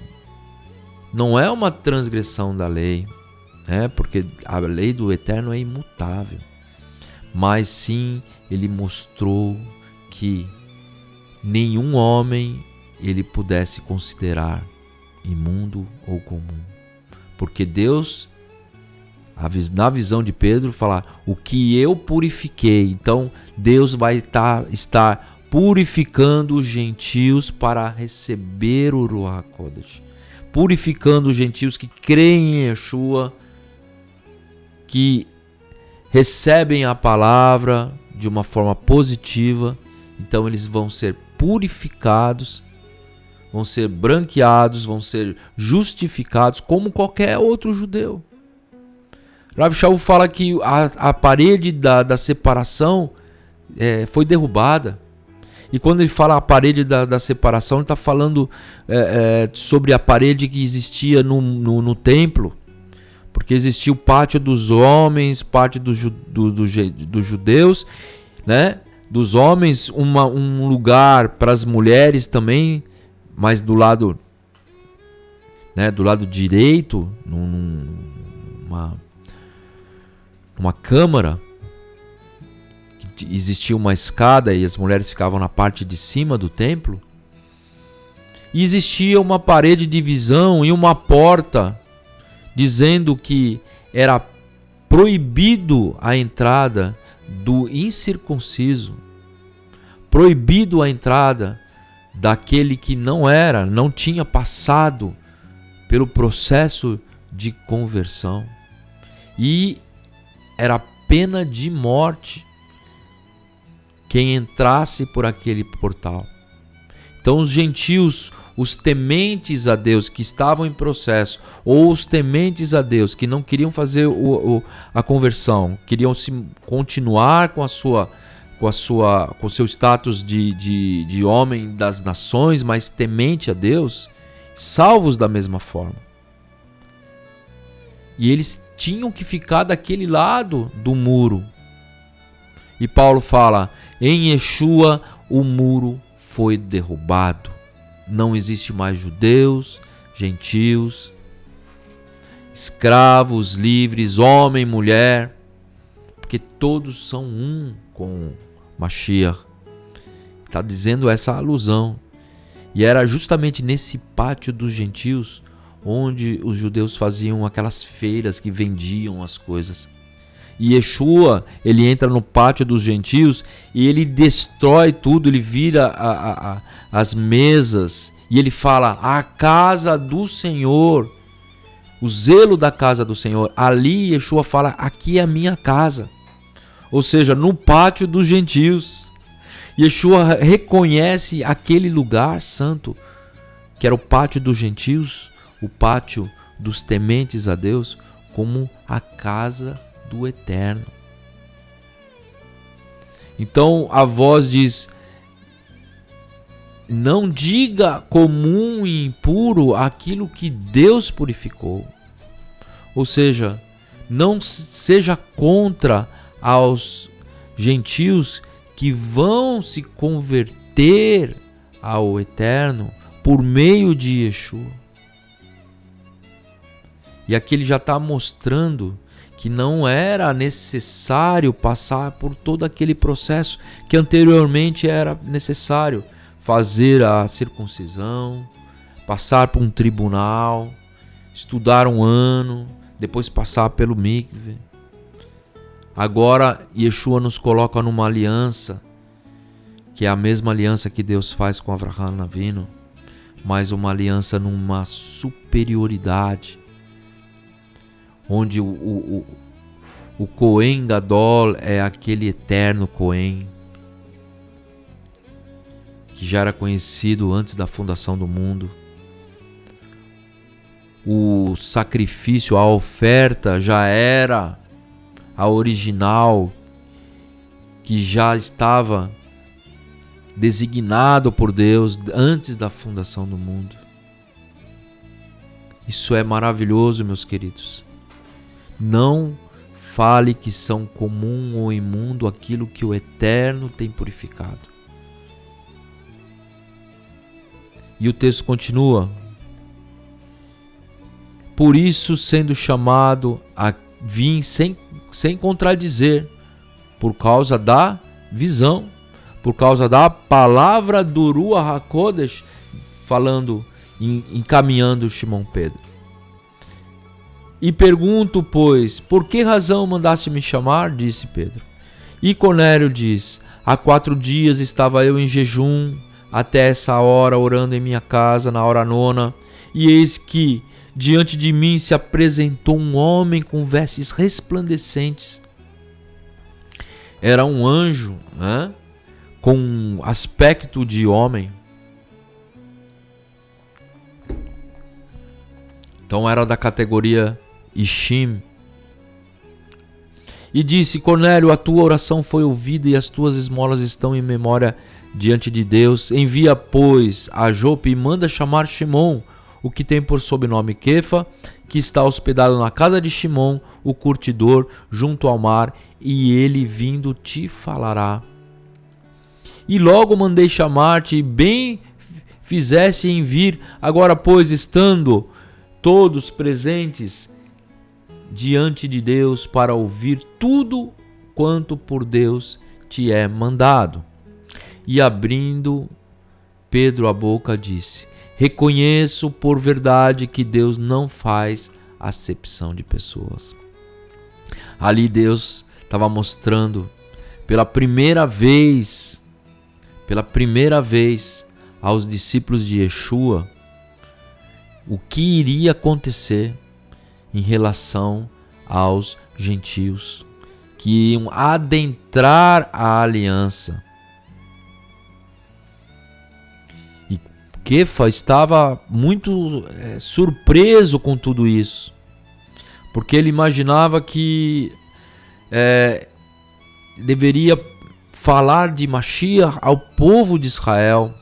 S2: não é uma transgressão da lei, né? Porque a lei do Eterno é imutável, mas sim ele mostrou que nenhum homem ele pudesse considerar imundo ou comum, porque Deus, na visão de Pedro, fala: o que eu purifiquei. Então Deus vai estar purificando os gentios para receber o Ruach HaKodesh, purificando os gentios que creem em Yeshua, que recebem a palavra de uma forma positiva. Então eles vão ser purificados, vão ser branqueados, vão ser justificados como qualquer outro judeu. Rav Shaul fala que a parede da separação foi derrubada. E quando ele fala a parede da separação, ele está falando sobre a parede que existia no templo. Porque existia o pátio dos homens, parte dos judeus, né? Dos homens, um lugar para as mulheres também, mas do lado, né, do lado direito, numa câmara, que existia uma escada e as mulheres ficavam na parte de cima do templo. E existia uma parede de divisão e uma porta dizendo que era proibido a entrada do incircunciso, proibido a entrada daquele que não tinha passado pelo processo de conversão. E era pena de morte quem entrasse por aquele portal. Então os gentios, os tementes a Deus que estavam em processo, ou os tementes a Deus que não queriam fazer a conversão, queriam continuar com o seu status de homem das nações, mas temente a Deus, salvos da mesma forma. E eles tinham que ficar daquele lado do muro. E Paulo fala: em Yeshua o muro foi derrubado. Não existe mais judeus, gentios, escravos, livres, homem, mulher, porque todos são um com Mashiach. Está dizendo essa alusão. E era justamente nesse pátio dos gentios onde os judeus faziam aquelas feiras que vendiam as coisas. E Yeshua, ele entra no pátio dos gentios e ele destrói tudo, ele vira as mesas e ele fala: a casa do Senhor, o zelo da casa do Senhor. Ali Yeshua fala: aqui é a minha casa. Ou seja, no pátio dos gentios. Yeshua reconhece aquele lugar santo, que era o pátio dos gentios, o pátio dos tementes a Deus, como a casa do Eterno. Então a voz diz: não diga comum e impuro aquilo que Deus purificou. Ou seja, não seja contra aos gentios que vão se converter ao Eterno por meio de Yeshua. E aqui ele já está mostrando que não era necessário passar por todo aquele processo que anteriormente era necessário. Fazer a circuncisão, passar por um tribunal, estudar um ano, depois passar pelo mikve. Agora Yeshua nos coloca numa aliança, que é a mesma aliança que Deus faz com Avraham Avinu, mas uma aliança numa superioridade, onde o Cohen Gadol é aquele eterno Cohen, que já era conhecido antes da fundação do mundo. O sacrifício, a oferta já era a original, que já estava designado por Deus antes da fundação do mundo. Isso é maravilhoso, meus queridos. Não fale que são comum ou imundo aquilo que o Eterno tem purificado. E o texto continua: por isso, sendo chamado, vim sem contradizer, por causa da visão, por causa da palavra do Ruach HaKodesh, falando, encaminhando Shimon Pedro. E pergunto, pois, por que razão mandaste me chamar? Disse Pedro. E Cornélio diz: há 4 dias estava eu em jejum, até essa hora, orando em minha casa, na hora 9, e eis que diante de mim se apresentou um homem com vestes resplandecentes. Era um anjo, né? Com aspecto de homem. Então era da categoria Ishim. E disse: Cornélio, a tua oração foi ouvida e as tuas esmolas estão em memória diante de Deus. Envia, pois, a Jope e manda chamar Shimon, o que tem por sobrenome Kefa, que está hospedado na casa de Shimon, o curtidor, junto ao mar, e ele vindo te falará. E logo mandei chamar-te, e bem fizesse em vir. Agora, pois, estando todos presentes diante de Deus para ouvir tudo quanto por Deus te é mandado. E abrindo Pedro a boca, disse: reconheço por verdade que Deus não faz acepção de pessoas. Ali Deus estava mostrando pela primeira vez aos discípulos de Yeshua o que iria acontecer em relação aos gentios que iam adentrar a aliança. E Kefa estava muito surpreso com tudo isso, porque ele imaginava que deveria falar de Mashiach ao povo de Israel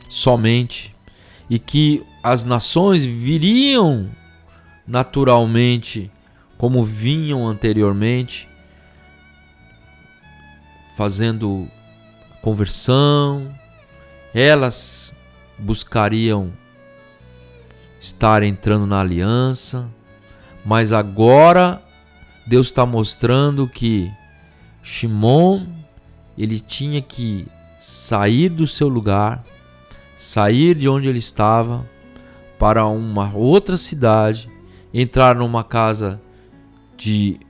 S2: somente, e que as nações viriam naturalmente como vinham anteriormente, fazendo conversão. Elas buscariam estar entrando na aliança, mas agora Deus está mostrando que Shimon, ele tinha que sair do seu lugar, sair de onde ele estava para uma outra cidade, entrar numa casa de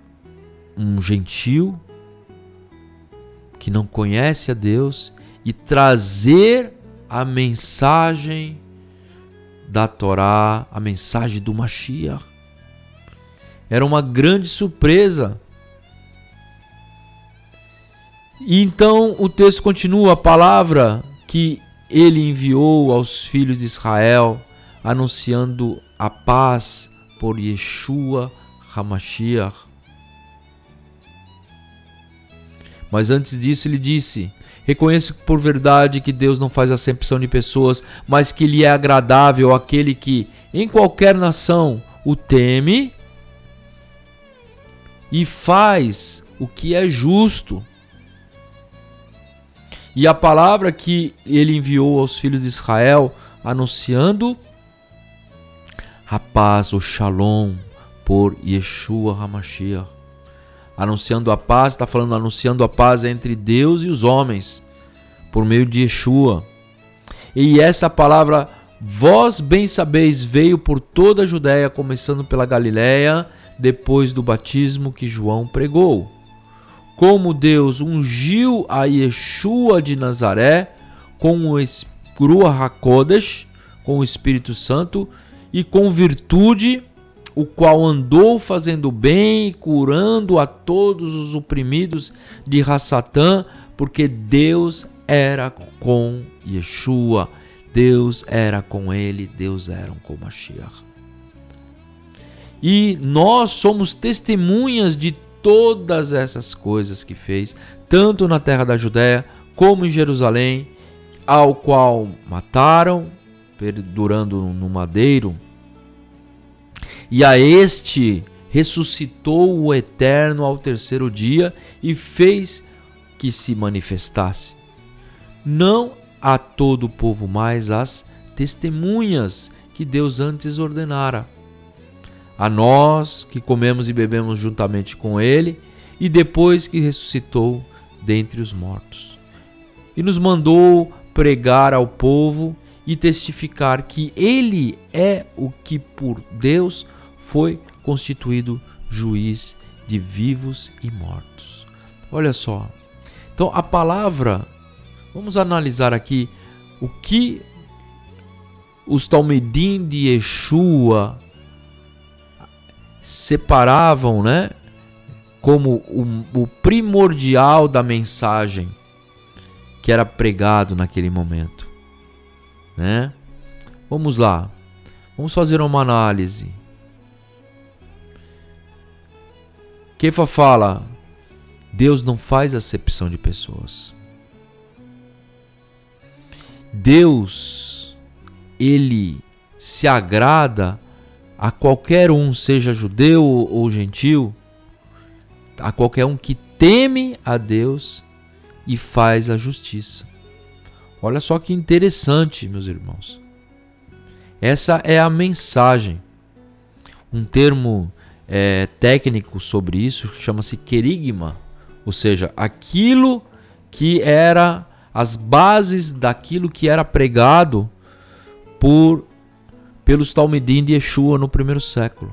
S2: um gentil que não conhece a Deus e trazer a mensagem da Torá, a mensagem do Mashiach. Era uma grande surpresa. E então o texto continua: a palavra que ele enviou aos filhos de Israel, anunciando a paz por Yeshua HaMashiach. Mas antes disso ele disse: reconheço por verdade que Deus não faz acepção de pessoas, mas que lhe é agradável aquele que em qualquer nação o teme e faz o que é justo. E a palavra que ele enviou aos filhos de Israel, anunciando a paz, o Shalom, por Yeshua HaMashiach. Anunciando a paz, está falando anunciando a paz entre Deus e os homens, por meio de Yeshua. E essa palavra, vós bem sabeis, veio por toda a Judéia, começando pela Galiléia, depois do batismo que João pregou. Como Deus ungiu a Yeshua de Nazaré com o Ruach HaKodesh, com o Espírito Santo, e com virtude, o qual andou fazendo bem e curando a todos os oprimidos de Rassatã, porque Deus era com Yeshua, Deus era com ele, Deus era com Mashiach. E nós somos testemunhas de todas essas coisas que fez, tanto na terra da Judéia como em Jerusalém, ao qual mataram, pendurando no madeiro, e a este ressuscitou o Eterno ao terceiro dia e fez que se manifestasse, não a todo o povo, mas as testemunhas que Deus antes ordenara, a nós que comemos e bebemos juntamente com ele, e depois que ressuscitou dentre os mortos. E nos mandou pregar ao povo e testificar que ele é o que por Deus foi constituído juiz de vivos e mortos. Olha só. Então a palavra, vamos analisar aqui o que os Talmidim de Yeshua separavam, né, como o primordial da mensagem que era pregado naquele momento, né? Vamos lá, vamos fazer uma análise. Kefa fala: Deus não faz acepção de pessoas. Deus, ele se agrada a qualquer um, seja judeu ou gentil, a qualquer um que teme a Deus e faz a justiça. Olha só que interessante, meus irmãos. Essa é a mensagem. Um termo técnico sobre isso chama-se querigma, ou seja, aquilo que era as bases daquilo que era pregado pelos Talmidim de Yeshua no primeiro século.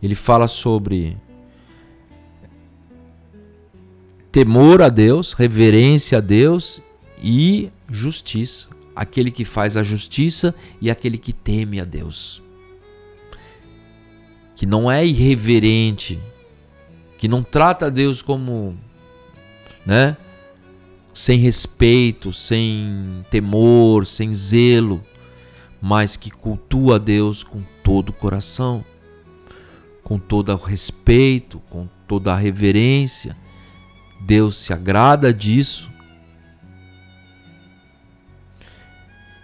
S2: Ele fala sobre temor a Deus, reverência a Deus e justiça. Aquele que faz a justiça e aquele que teme a Deus. Que não é irreverente, que não trata a Deus como, sem respeito, sem temor, sem zelo, mas que cultua a Deus com todo o coração, com todo o respeito, com toda a reverência. Deus se agrada disso.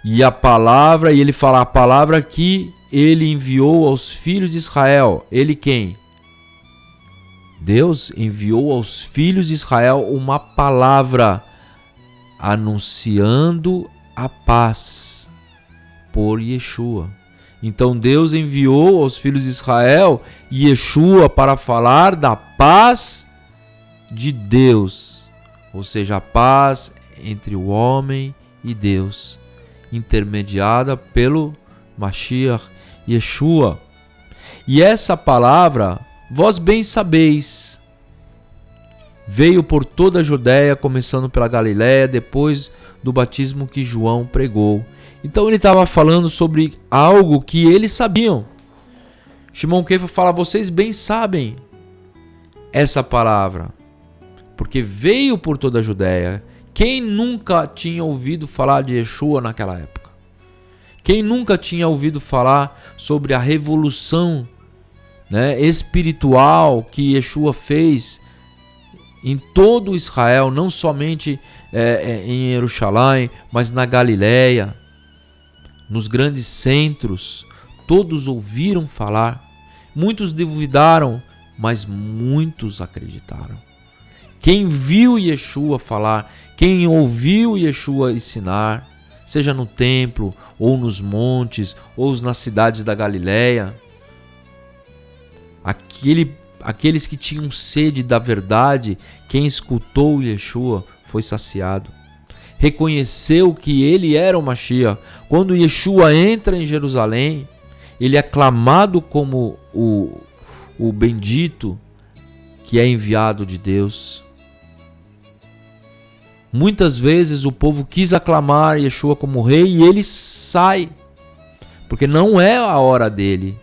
S2: E ele fala a palavra que ele enviou aos filhos de Israel. Ele quem? Deus enviou aos filhos de Israel uma palavra anunciando a paz por Yeshua. Então Deus enviou aos filhos de Israel Yeshua para falar da paz de Deus, ou seja, a paz entre o homem e Deus, intermediada pelo Mashiach Yeshua. E essa palavra, vós bem sabeis, veio por toda a Judéia, começando pela Galiléia, depois do batismo que João pregou. Então ele estava falando sobre algo que eles sabiam. Shimon Kefa fala, vocês bem sabem essa palavra, porque veio por toda a Judéia. Quem nunca tinha ouvido falar de Yeshua naquela época? Quem nunca tinha ouvido falar sobre a revolução espiritual que Yeshua fez em todo Israel, não somente em Jerusalém, mas na Galiléia, nos grandes centros? Todos ouviram falar. Muitos duvidaram, mas muitos acreditaram. Quem viu Yeshua falar, quem ouviu Yeshua ensinar, seja no templo, ou nos montes, ou nas cidades da Galiléia, aqueles que tinham sede da verdade, quem escutou Yeshua foi saciado. Reconheceu que ele era o Mashiach. Quando Yeshua entra em Jerusalém, ele é aclamado como o bendito que é enviado de Deus. Muitas vezes o povo quis aclamar Yeshua como rei e ele sai, porque não é a hora dele,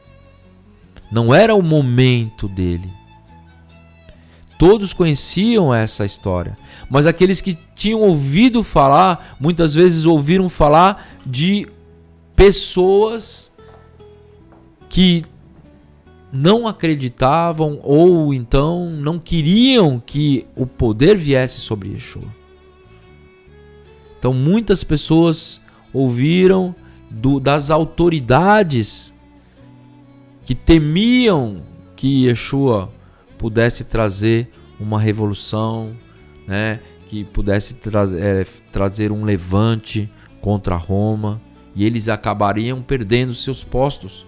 S2: não era o momento dele. Todos conheciam essa história, mas aqueles que tinham ouvido falar, muitas vezes ouviram falar de pessoas que não acreditavam ou então não queriam que o poder viesse sobre Yeshua. Então muitas pessoas ouviram das autoridades que temiam que Yeshua pudesse trazer uma revolução, que pudesse trazer um levante contra Roma, e eles acabariam perdendo seus postos.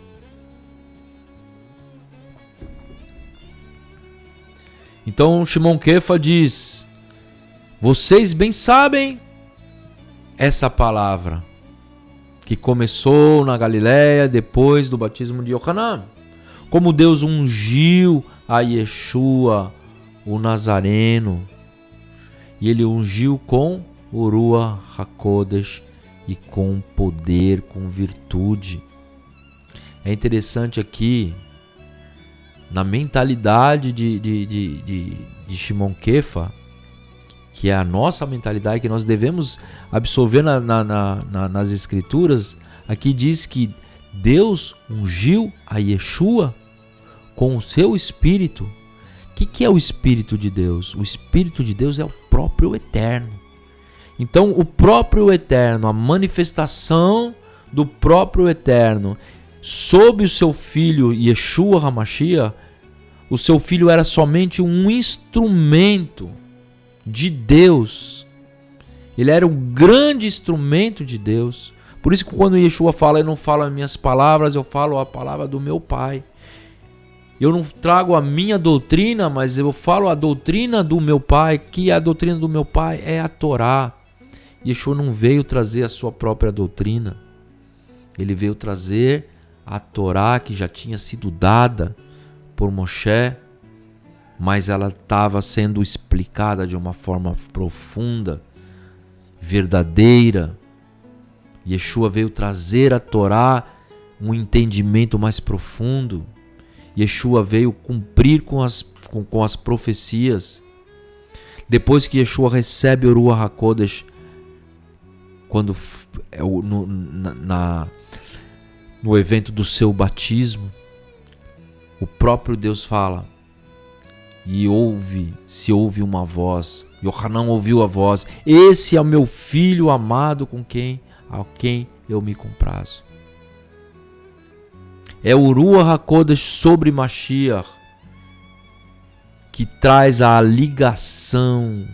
S2: Então Shimon Kefa diz, vocês bem sabem essa palavra que começou na Galiléia depois do batismo de Yohanan, como Deus ungiu a Yeshua, o Nazareno, e ele ungiu com o Ruach HaKodesh e com poder, com virtude. É interessante aqui, na mentalidade de Shimon Kefa, que é a nossa mentalidade que nós devemos absorver nas Escrituras, aqui diz que Deus ungiu a Yeshua com o seu Espírito. O que é o Espírito de Deus? O Espírito de Deus é o próprio Eterno. Então, o próprio Eterno, a manifestação do próprio Eterno sobre o seu filho Yeshua HaMashiach, o seu filho era somente um instrumento de Deus. Ele era um grande instrumento de Deus. Por isso que quando Yeshua fala, eu não falo as minhas palavras, eu falo a palavra do meu Pai. Eu não trago a minha doutrina, mas eu falo a doutrina do meu Pai, que a doutrina do meu Pai é a Torá. Yeshua não veio trazer a sua própria doutrina. Ele veio trazer a Torá que já tinha sido dada por Moshe, mas ela estava sendo explicada de uma forma profunda, verdadeira. Yeshua veio trazer a Torá um entendimento mais profundo. Yeshua veio cumprir com as profecias. Depois que Yeshua recebe o Ruach HaKodesh, quando no evento do seu batismo, o próprio Deus fala, e se ouve uma voz, Yohanan ouviu a voz, esse é o meu filho amado a quem eu me comprazo. É o Ruach HaKodesh sobre Mashiach que traz a ligação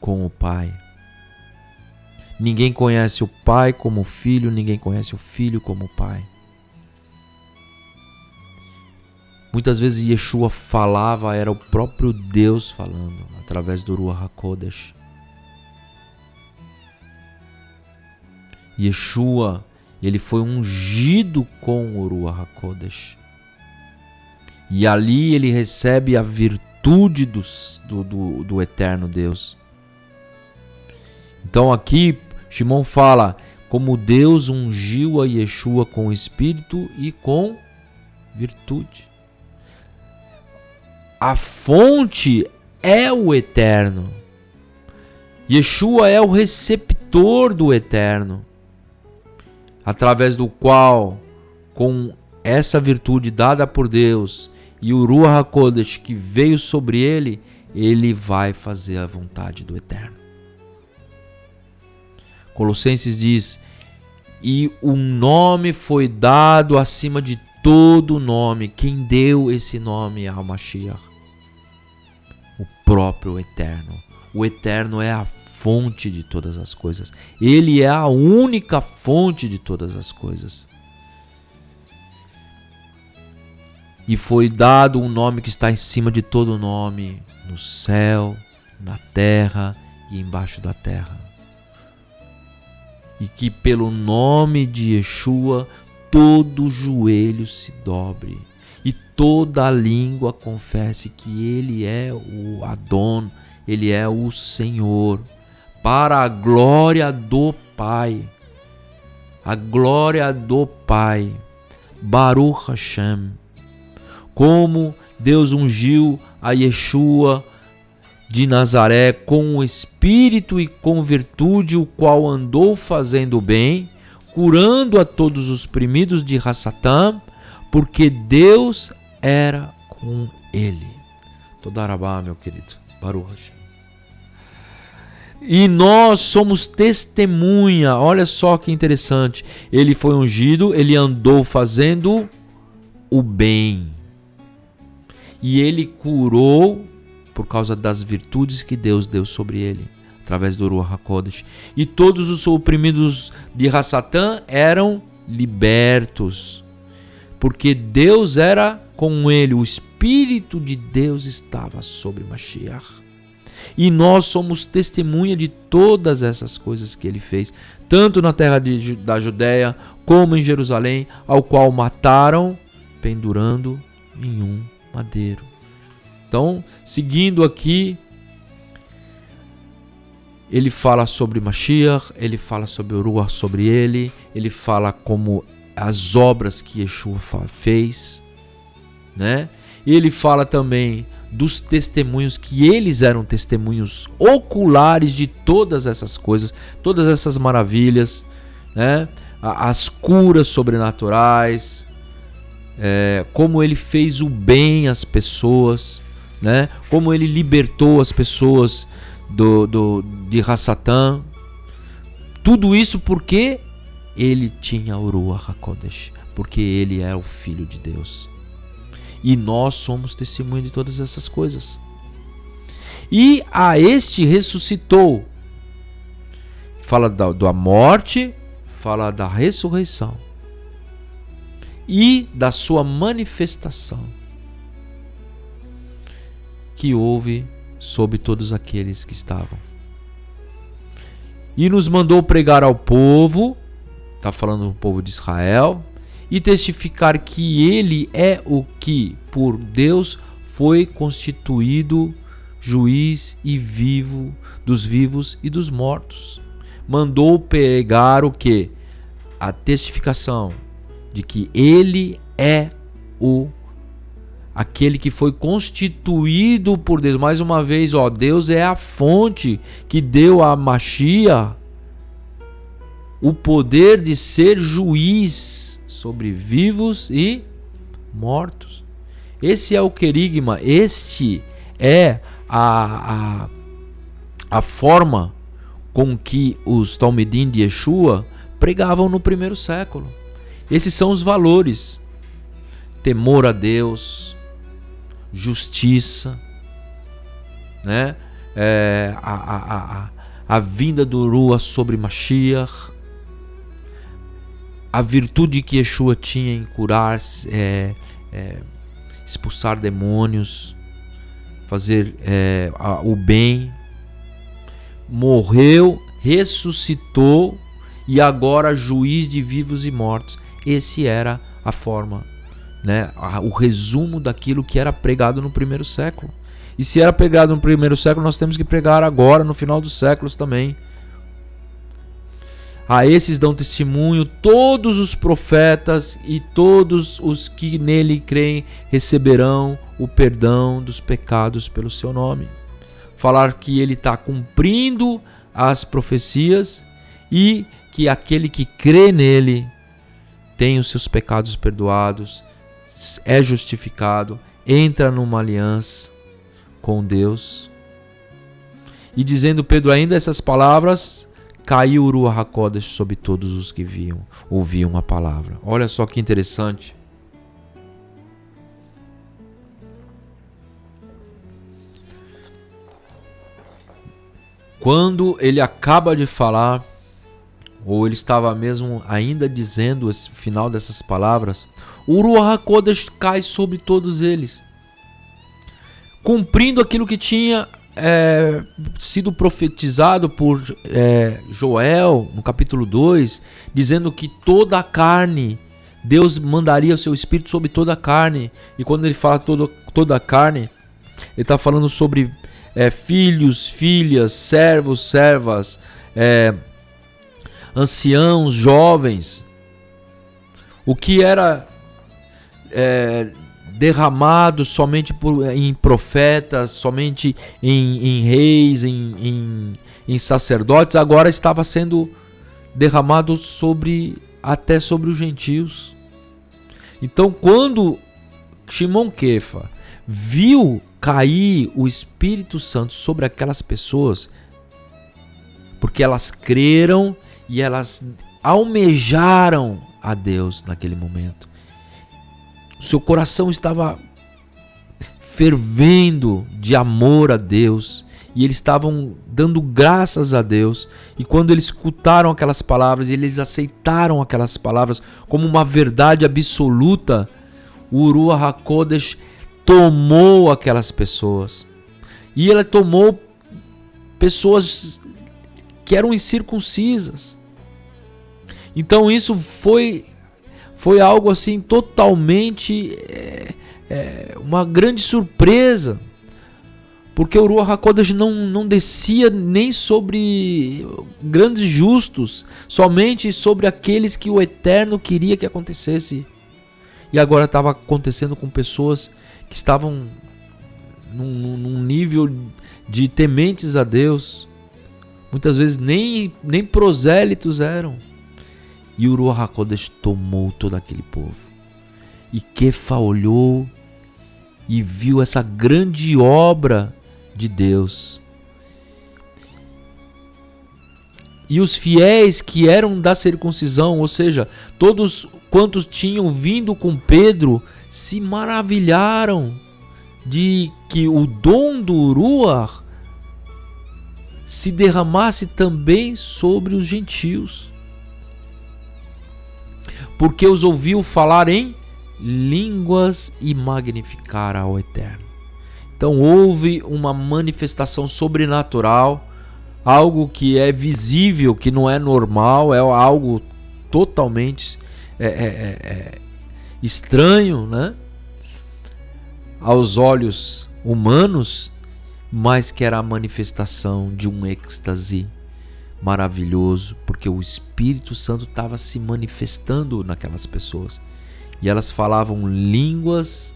S2: com o Pai. Ninguém conhece o Pai como o Filho, ninguém conhece o Filho como o Pai. Muitas vezes Yeshua falava, era o próprio Deus falando, através do Ruach HaKodesh. Yeshua, ele foi ungido com o Ruach HaKodesh. E ali ele recebe a virtude do eterno Deus. Então aqui, Shimon fala, como Deus ungiu a Yeshua com o Espírito e com virtude. A fonte é o Eterno. Yeshua é o receptor do Eterno, através do qual, com essa virtude dada por Deus e o Ruach HaKodesh que veio sobre ele, ele vai fazer a vontade do Eterno. Colossenses diz, e um nome foi dado acima de todo nome. Quem deu esse nome ao Mashiach? O próprio Eterno. O Eterno é a fonte de todas as coisas. Ele é a única fonte de todas as coisas. E foi dado um nome que está em cima de todo nome, no céu, na terra e embaixo da terra. E que pelo nome de Yeshua todo joelho se dobre e toda língua confesse que ele é o Adon, ele é o Senhor, para a glória do Pai. A glória do Pai. Baruch Hashem. Como Deus ungiu a Yeshua de Nazaré com o Espírito e com virtude, o qual andou fazendo bem, curando a todos os oprimidos de Hassatã, porque Deus era com ele. Todarabá, meu querido. Baruch Hashem. E nós somos testemunha. Olha só que interessante. Ele foi ungido, ele andou fazendo o bem. E ele curou por causa das virtudes que Deus deu sobre ele, através do Ruach HaKodesh. E todos os oprimidos de Hassatã eram libertos, porque Deus era com ele, o Espírito de Deus estava sobre Mashiach. E nós somos testemunha de todas essas coisas que ele fez, tanto na terra da Judéia, como em Jerusalém, ao qual mataram, pendurando em um madeiro. Então, seguindo aqui, ele fala sobre Mashiach, ele fala sobre o Ruach sobre ele fala como as obras que Yeshua fez, né? E ele fala também dos testemunhos, que eles eram testemunhos oculares de todas essas coisas, todas essas maravilhas, né? As curas sobrenaturais, como ele fez o bem às pessoas, né? Como ele libertou as pessoas de Hassatã. Tudo isso porque ele tinha o Ruach HaKodesh, porque ele é o Filho de Deus. E nós somos testemunho de todas essas coisas. E a este ressuscitou. Fala da morte, fala da ressurreição e da sua manifestação que houve sobre todos aqueles que estavam. E nos mandou pregar ao povo, está falando do povo de Israel, e testificar que ele é o que por Deus foi constituído juiz e vivo dos vivos e dos mortos. Mandou pregar o que? A testificação de que ele é aquele que foi constituído por Deus. Mais uma vez, Deus é a fonte que deu a Mashiach o poder de ser juiz sobre vivos e mortos. Esse é o querigma, este é a forma com que os Talmidim de Yeshua pregavam no primeiro século. Esses são os valores: temor a Deus, justiça, né? A vinda do Ruach sobre Mashiach, a virtude que Yeshua tinha em curar, expulsar demônios, fazer o bem, morreu, ressuscitou e agora juiz de vivos e mortos. Esse era a forma, né? O resumo daquilo que era pregado no primeiro século. E se era pregado no primeiro século, nós temos que pregar agora, no final dos séculos também. A esses dão testemunho todos os profetas, e todos os que nele creem receberão o perdão dos pecados pelo seu nome. Falar que ele está cumprindo as profecias e que aquele que crê nele tem os seus pecados perdoados, é justificado, entra numa aliança com Deus. E dizendo Pedro ainda essas palavras, caiu o Ruach HaKodesh sobre todos os que ouviam a palavra. Olha só que interessante. Quando ele acaba de falar, ou ele estava mesmo ainda dizendo o final dessas palavras, o Ruach HaKodesh cai sobre todos eles, cumprindo aquilo que tinha sido profetizado por Joel no capítulo 2, dizendo que toda a carne, Deus mandaria o seu Espírito sobre toda a carne. E quando ele fala toda a carne, ele está falando sobre filhos, filhas, servos, servas, anciãos, jovens. O que era derramado somente em profetas, somente em reis, em sacerdotes, agora estava sendo derramado até sobre os gentios. Então, quando Shimon Kefa viu cair o Espírito Santo sobre aquelas pessoas, porque elas creram e elas almejaram a Deus naquele momento, seu coração estava fervendo de amor a Deus, e eles estavam dando graças a Deus. E quando eles escutaram aquelas palavras, e eles aceitaram aquelas palavras como uma verdade absoluta, o Ruach HaKodesh tomou aquelas pessoas. E ele tomou pessoas que eram incircuncisas. Então isso foi algo assim totalmente uma grande surpresa, porque o Ruach HaKodesh não descia nem sobre grandes justos, somente sobre aqueles que o Eterno queria que acontecesse. E agora estava acontecendo com pessoas que estavam num nível de tementes a Deus, muitas vezes nem prosélitos eram. E o Ruach HaKodesh tomou todo aquele povo. E Kefa olhou e viu essa grande obra de Deus. E os fiéis que eram da circuncisão, ou seja, todos quantos tinham vindo com Pedro, se maravilharam de que o dom do Ruach se derramasse também sobre os gentios, porque os ouviu falar em línguas e magnificar ao Eterno. Então houve uma manifestação sobrenatural, algo que é visível, que não é normal, é algo totalmente estranho, né, aos olhos humanos, mas que era a manifestação de um êxtase maravilhoso, porque o Espírito Santo estava se manifestando naquelas pessoas. E elas falavam línguas,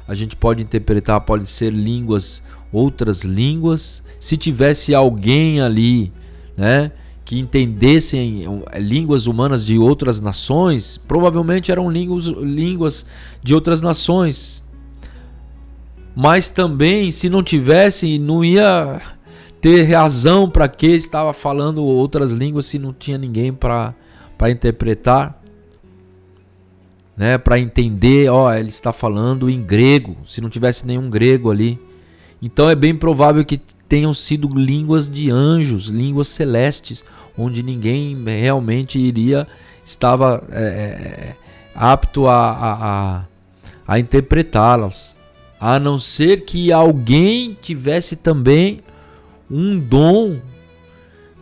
S2: a gente pode interpretar, pode ser línguas, outras línguas. Se tivesse alguém ali, né, que entendessem línguas humanas de outras nações, provavelmente eram línguas de outras nações. Mas também, se não tivesse, não ia ter razão para que estava falando outras línguas se não tinha ninguém para interpretar, né? Para entender, ele está falando em grego, se não tivesse nenhum grego ali. Então é bem provável que tenham sido línguas de anjos, línguas celestes, onde ninguém realmente estava apto a interpretá-las. A não ser que alguém tivesse também um dom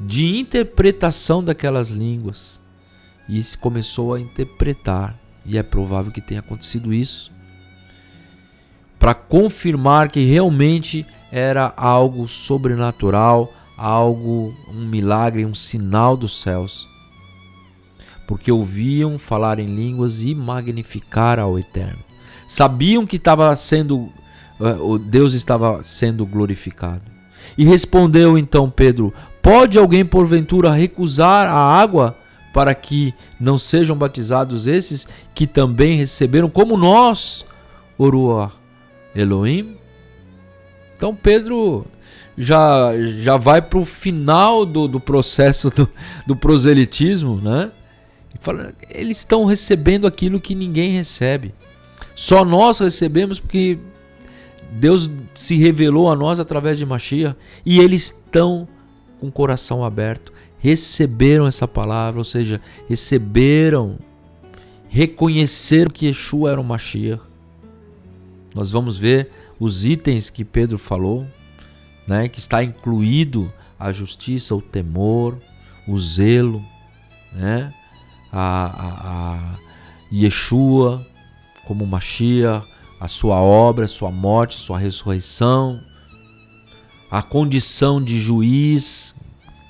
S2: de interpretação daquelas línguas. E começou a interpretar. E é provável que tenha acontecido isso, para confirmar que realmente era algo sobrenatural, um milagre, um sinal dos céus. Porque ouviam falar em línguas e magnificar ao Eterno. Sabiam que Deus estava sendo glorificado. E respondeu então Pedro: pode alguém porventura recusar a água para que não sejam batizados esses que também receberam como nós o Ruach Elohim? Então Pedro já vai para o final do processo do proselitismo, né? E fala, eles estão recebendo aquilo que ninguém recebe. Só nós recebemos porque Deus se revelou a nós através de Mashiach, e eles estão com o coração aberto, receberam essa palavra, ou seja, reconheceram que Yeshua era o Mashiach. Nós vamos ver os itens que Pedro falou, né, que está incluído a justiça, o temor, o zelo, né, a Yeshua como Mashiach, a sua obra, a sua morte, a sua ressurreição, a condição de juiz,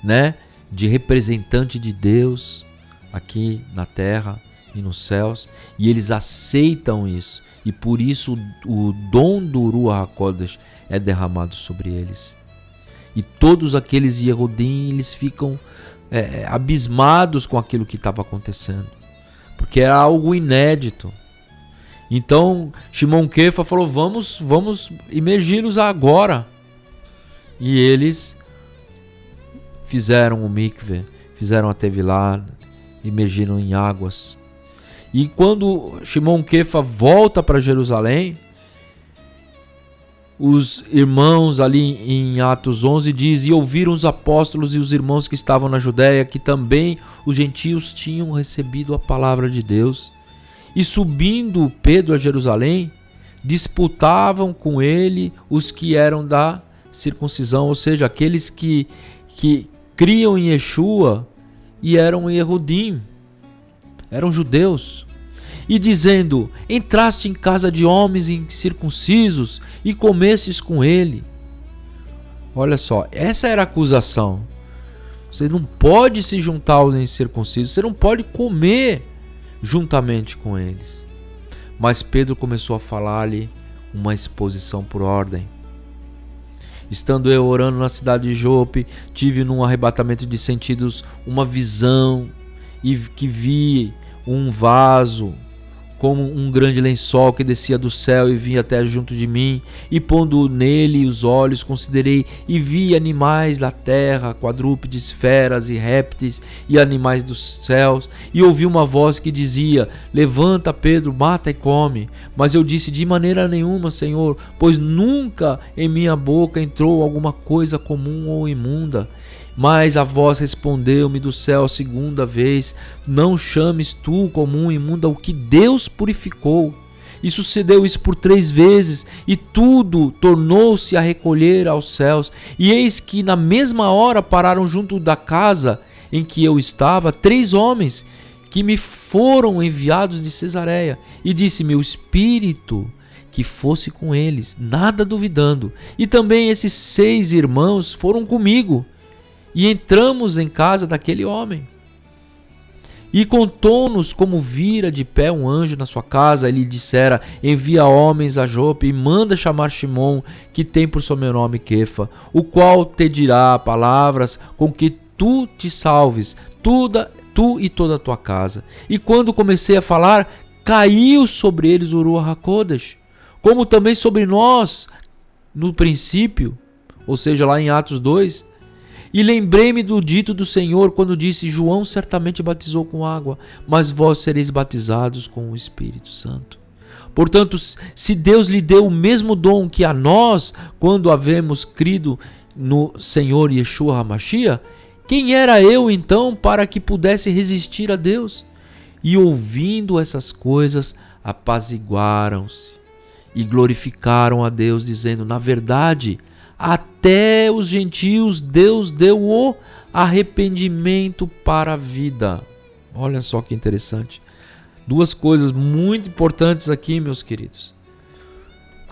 S2: né, de representante de Deus aqui na terra e nos céus, e eles aceitam isso, e por isso o dom do Ruach HaKodesh é derramado sobre eles. E todos aqueles Yehudim, eles ficam abismados com aquilo que estava acontecendo, porque era algo inédito. Então Shimon Kefa falou: vamos imergi-los agora. E eles fizeram o mikveh, fizeram a tevilá, imergiram em águas. E quando Shimon Kefa volta para Jerusalém, os irmãos ali em Atos 11 diz: e ouviram os apóstolos e os irmãos que estavam na Judéia que também os gentios tinham recebido a palavra de Deus. E subindo Pedro a Jerusalém, disputavam com ele os que eram da circuncisão, ou seja, aqueles que criam em Yeshua e eram Yehudim, eram judeus. E dizendo: entraste em casa de homens incircuncisos e comestes com ele. Olha só, essa era a acusação. Você não pode se juntar aos incircuncisos, você não pode comer juntamente com eles. Mas Pedro começou a falar-lhe uma exposição por ordem. Estando eu orando na cidade de Jope, tive num arrebatamento de sentidos uma visão, e que vi um vaso como um grande lençol que descia do céu e vinha até junto de mim, e pondo nele os olhos, considerei e vi animais da terra, quadrúpedes, feras e répteis e animais dos céus, e ouvi uma voz que dizia: levanta, Pedro, mata e come. Mas eu disse: de maneira nenhuma, Senhor, pois nunca em minha boca entrou alguma coisa comum ou imunda. Mas a voz respondeu-me do céu a segunda vez: não chames tu comum e imunda o que Deus purificou. E sucedeu isso por 3 vezes, e tudo tornou-se a recolher aos céus. E eis que na mesma hora pararam junto da casa em que eu estava 3 homens que me foram enviados de Cesareia. E disse-me o Espírito que fosse com eles, nada duvidando. E também esses 6 irmãos foram comigo. E entramos em casa daquele homem. E contou-nos como vira de pé um anjo na sua casa. Ele dissera: envia homens a Jope e manda chamar Simão, que tem por sobrenome Quefa, o qual te dirá palavras com que tu te salves, tu e toda a tua casa. E quando comecei a falar, caiu sobre eles o Ruach HaKodesh, como também sobre nós no princípio, ou seja, lá em Atos 2. E lembrei-me do dito do Senhor quando disse: João certamente batizou com água, mas vós sereis batizados com o Espírito Santo. Portanto, se Deus lhe deu o mesmo dom que a nós quando havemos crido no Senhor Yeshua HaMashiach, quem era eu então para que pudesse resistir a Deus? E ouvindo essas coisas, apaziguaram-se e glorificaram a Deus, dizendo: na verdade, até os gentios Deus deu o arrependimento para a vida. Olha só que interessante. 2 coisas muito importantes aqui, meus queridos.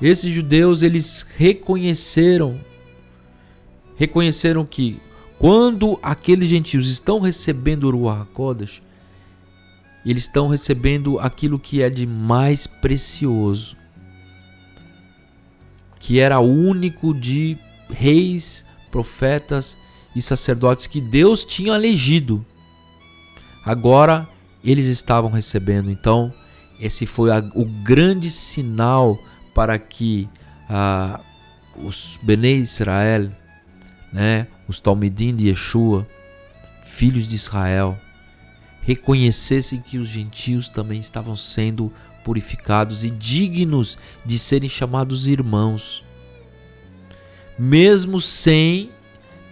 S2: Esses judeus, eles reconheceram que quando aqueles gentios estão recebendo o Ruach HaKodesh, eles estão recebendo aquilo que é de mais precioso, que era único de reis, profetas e sacerdotes que Deus tinha elegido. Agora eles estavam recebendo. Então esse foi o grande sinal para que os Benei Israel, os Talmidim de Yeshua, filhos de Israel, reconhecessem que os gentios também estavam sendo purificados e dignos de serem chamados irmãos, mesmo sem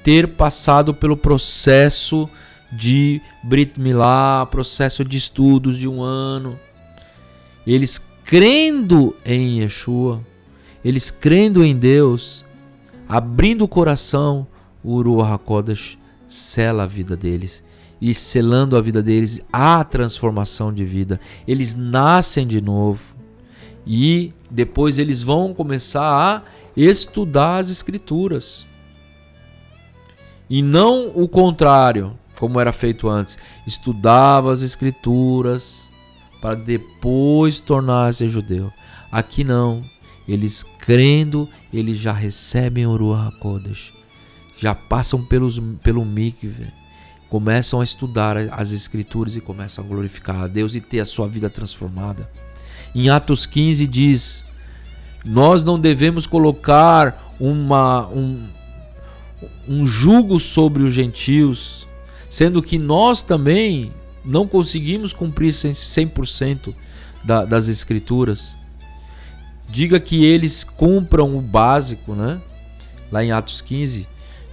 S2: ter passado pelo processo de Brit Milá, processo de estudos de 1 ano. Eles crendo em Yeshua, eles crendo em Deus, abrindo o coração, o Ruach HaKodesh sela a vida deles. E selando a vida deles, a transformação de vida. Eles nascem de novo. E depois eles vão começar a estudar as Escrituras. E não o contrário, como era feito antes. Estudava as Escrituras para depois tornar-se judeu. Aqui não. Eles crendo, eles já recebem o Ruach HaKodesh. Já passam pelo mikveh. Começam a estudar as Escrituras e começam a glorificar a Deus e ter a sua vida transformada. Em Atos 15 diz: nós não devemos colocar um jugo sobre os gentios, sendo que nós também não conseguimos cumprir 100% das Escrituras. Diga que eles cumpram o básico, Lá em Atos 15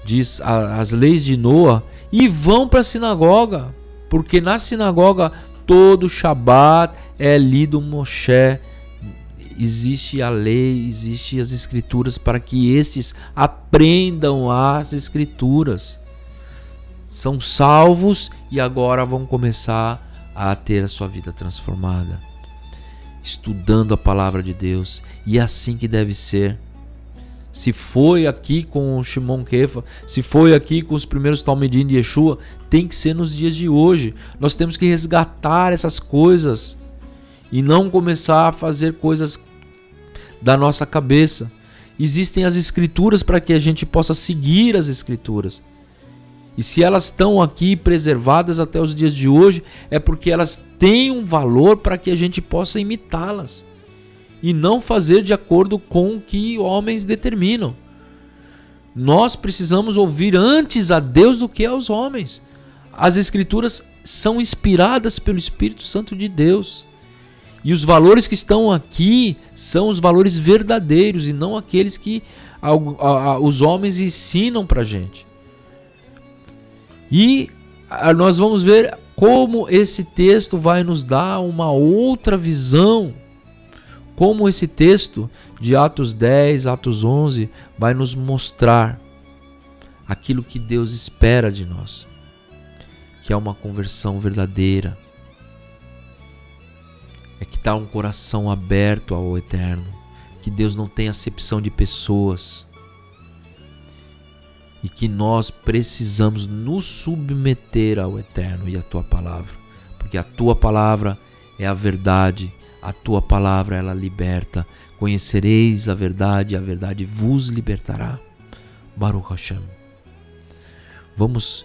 S2: diz as leis de Noa, e vão para a sinagoga, porque na sinagoga todo Shabat é lido Moshe. Existe a lei, existe as Escrituras para que estes aprendam as Escrituras. São salvos e agora vão começar a ter a sua vida transformada, estudando a palavra de Deus. E é assim que deve ser. Se foi aqui com o Shimon Kefa, se foi aqui com os primeiros Talmidim de Yeshua, tem que ser nos dias de hoje. Nós temos que resgatar essas coisas e não começar a fazer coisas da nossa cabeça. Existem as Escrituras para que a gente possa seguir as Escrituras. E se elas estão aqui preservadas até os dias de hoje, é porque elas têm um valor para que a gente possa imitá-las. E não fazer de acordo com o que homens determinam. Nós precisamos ouvir antes a Deus do que aos homens. As Escrituras são inspiradas pelo Espírito Santo de Deus. E os valores que estão aqui são os valores verdadeiros e não aqueles que os homens ensinam para a gente. E nós vamos ver como esse texto vai nos dar uma outra visão. Como esse texto de Atos 10, Atos 11 vai nos mostrar aquilo que Deus espera de nós, que é uma conversão verdadeira, é que está um coração aberto ao Eterno, que Deus não tem acepção de pessoas e que nós precisamos nos submeter ao Eterno e à Tua Palavra, porque a Tua Palavra é a verdade, a Tua Palavra ela liberta. Conhecereis a verdade vos libertará. Baruch Hashem. Vamos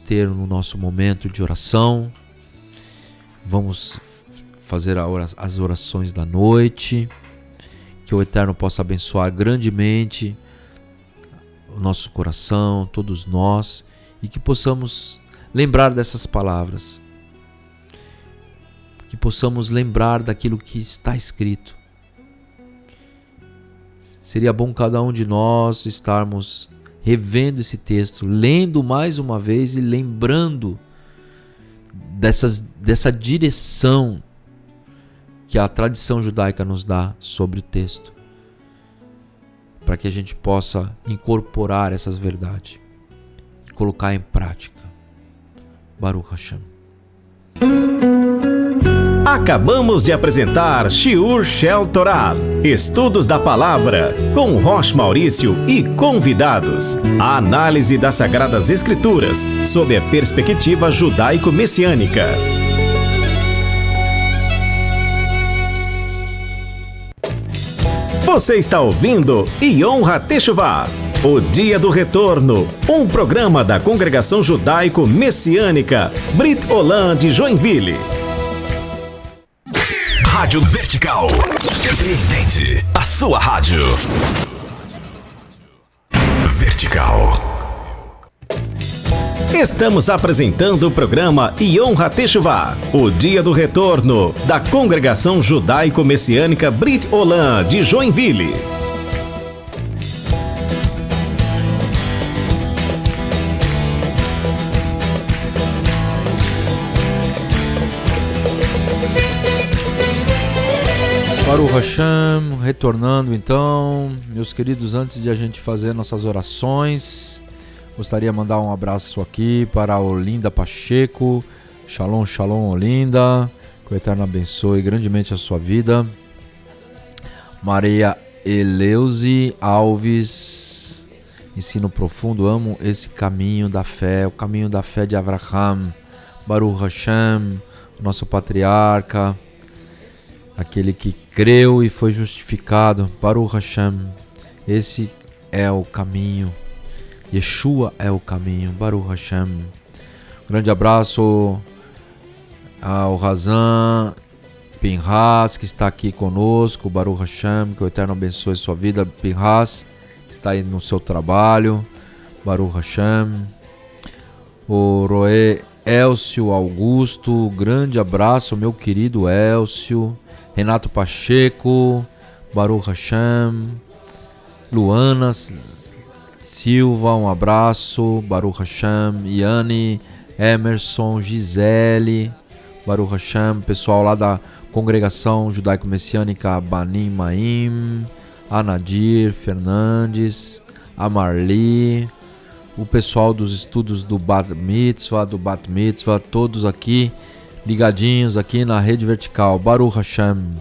S2: ter no nosso momento de oração, vamos fazer as orações da noite, que o Eterno possa abençoar grandemente o nosso coração, todos nós, e que possamos lembrar dessas palavras, que possamos lembrar daquilo que está escrito. Seria bom cada um de nós estarmos revendo esse texto, lendo mais uma vez e lembrando dessa direção que a tradição judaica nos dá sobre o texto, para que a gente possa incorporar essas verdades e colocar em prática. Baruch Hashem.
S1: Acabamos de apresentar Shiur Shel Torah, Estudos da Palavra, com Rosh Maurício e convidados. A análise das Sagradas Escrituras, sob a perspectiva judaico-messiânica. Você está ouvindo Yom HaTeshuvah, o Dia do Retorno, um programa da Congregação Judaico-Messiânica Brit Olam de Joinville.
S3: Rádio Vertical. Surpreendente. A sua rádio. Vertical.
S1: Estamos apresentando o programa Yom HaTeshuvah, o Dia do Retorno, da Congregação Judaico-Messiânica Brit Olam de Joinville.
S2: Baruch Hashem, retornando então, meus queridos, antes de a gente fazer nossas orações, gostaria de mandar um abraço aqui para a Olinda Pacheco. Shalom, shalom, Olinda, que o Eterno abençoe grandemente a sua vida. Maria Eleuze Alves, ensino profundo, amo esse caminho da fé, o caminho da fé de Avraham. Baruch Hashem, nosso patriarca, aquele que creu e foi justificado. Baruch Hashem, esse é o caminho. Yeshua é o caminho. Baruch Hashem. Um grande abraço ao Razan Pinhas, que está aqui conosco. Baruch Hashem, que o Eterno abençoe sua vida. Pinhas, está aí no seu trabalho. Baruch Hashem. O Roé Elcio Augusto, grande abraço, meu querido Elcio. Renato Pacheco, Baruch Hashem. Luana Silva, um abraço, Baruch Hashem. Iane, Emerson, Gisele, Baruch Hashem. Pessoal lá da Congregação Judaico-Messiânica Banim Maim, a Nadir Fernandes, a Marli, o pessoal dos estudos do Bat Mitzvah, todos aqui ligadinhos aqui na Rede Vertical. Baruch Hashem.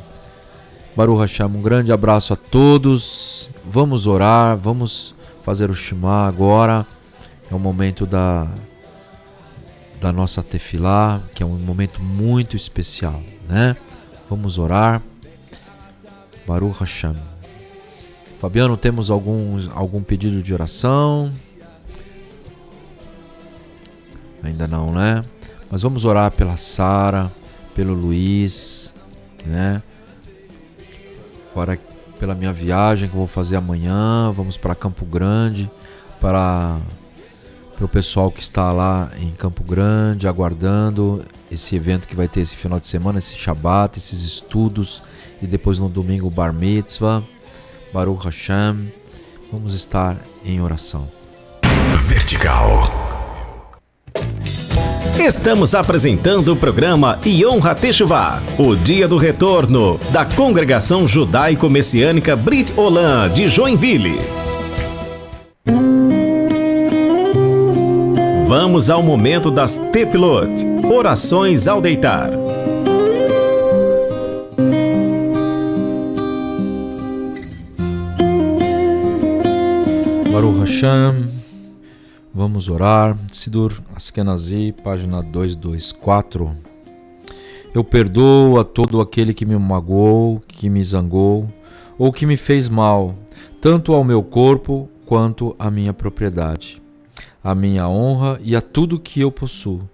S2: Baruch Hashem, um grande abraço a todos. Vamos orar, vamos fazer o Shema agora. É o momento da nossa tefilá, que é um momento muito especial, né? Vamos orar. Baruch Hashem. Fabiano, temos algum pedido de oração? Ainda não, né? Mas vamos orar pela Sara, pelo Luiz, né? Pela minha viagem que eu vou fazer amanhã. Vamos para Campo Grande, para o pessoal que está lá em Campo Grande, aguardando esse evento que vai ter esse final de semana, esse Shabat, esses estudos, e depois no domingo o Bar Mitzvah, Baruch Hashem. Vamos estar em oração.
S3: Vertical.
S1: Estamos apresentando o programa Yom HaTeshuvah, o Dia do Retorno, da Congregação Judaico-Messiânica Brit Olam de Joinville. Vamos ao momento das Tefilot, orações ao deitar.
S2: Baruch Hashem. Vamos orar. Sidur Askenazi, página 224. Eu perdoo a todo aquele que me magoou, que me zangou, ou que me fez mal, tanto ao meu corpo quanto à minha propriedade, à minha honra e a tudo que eu possuo,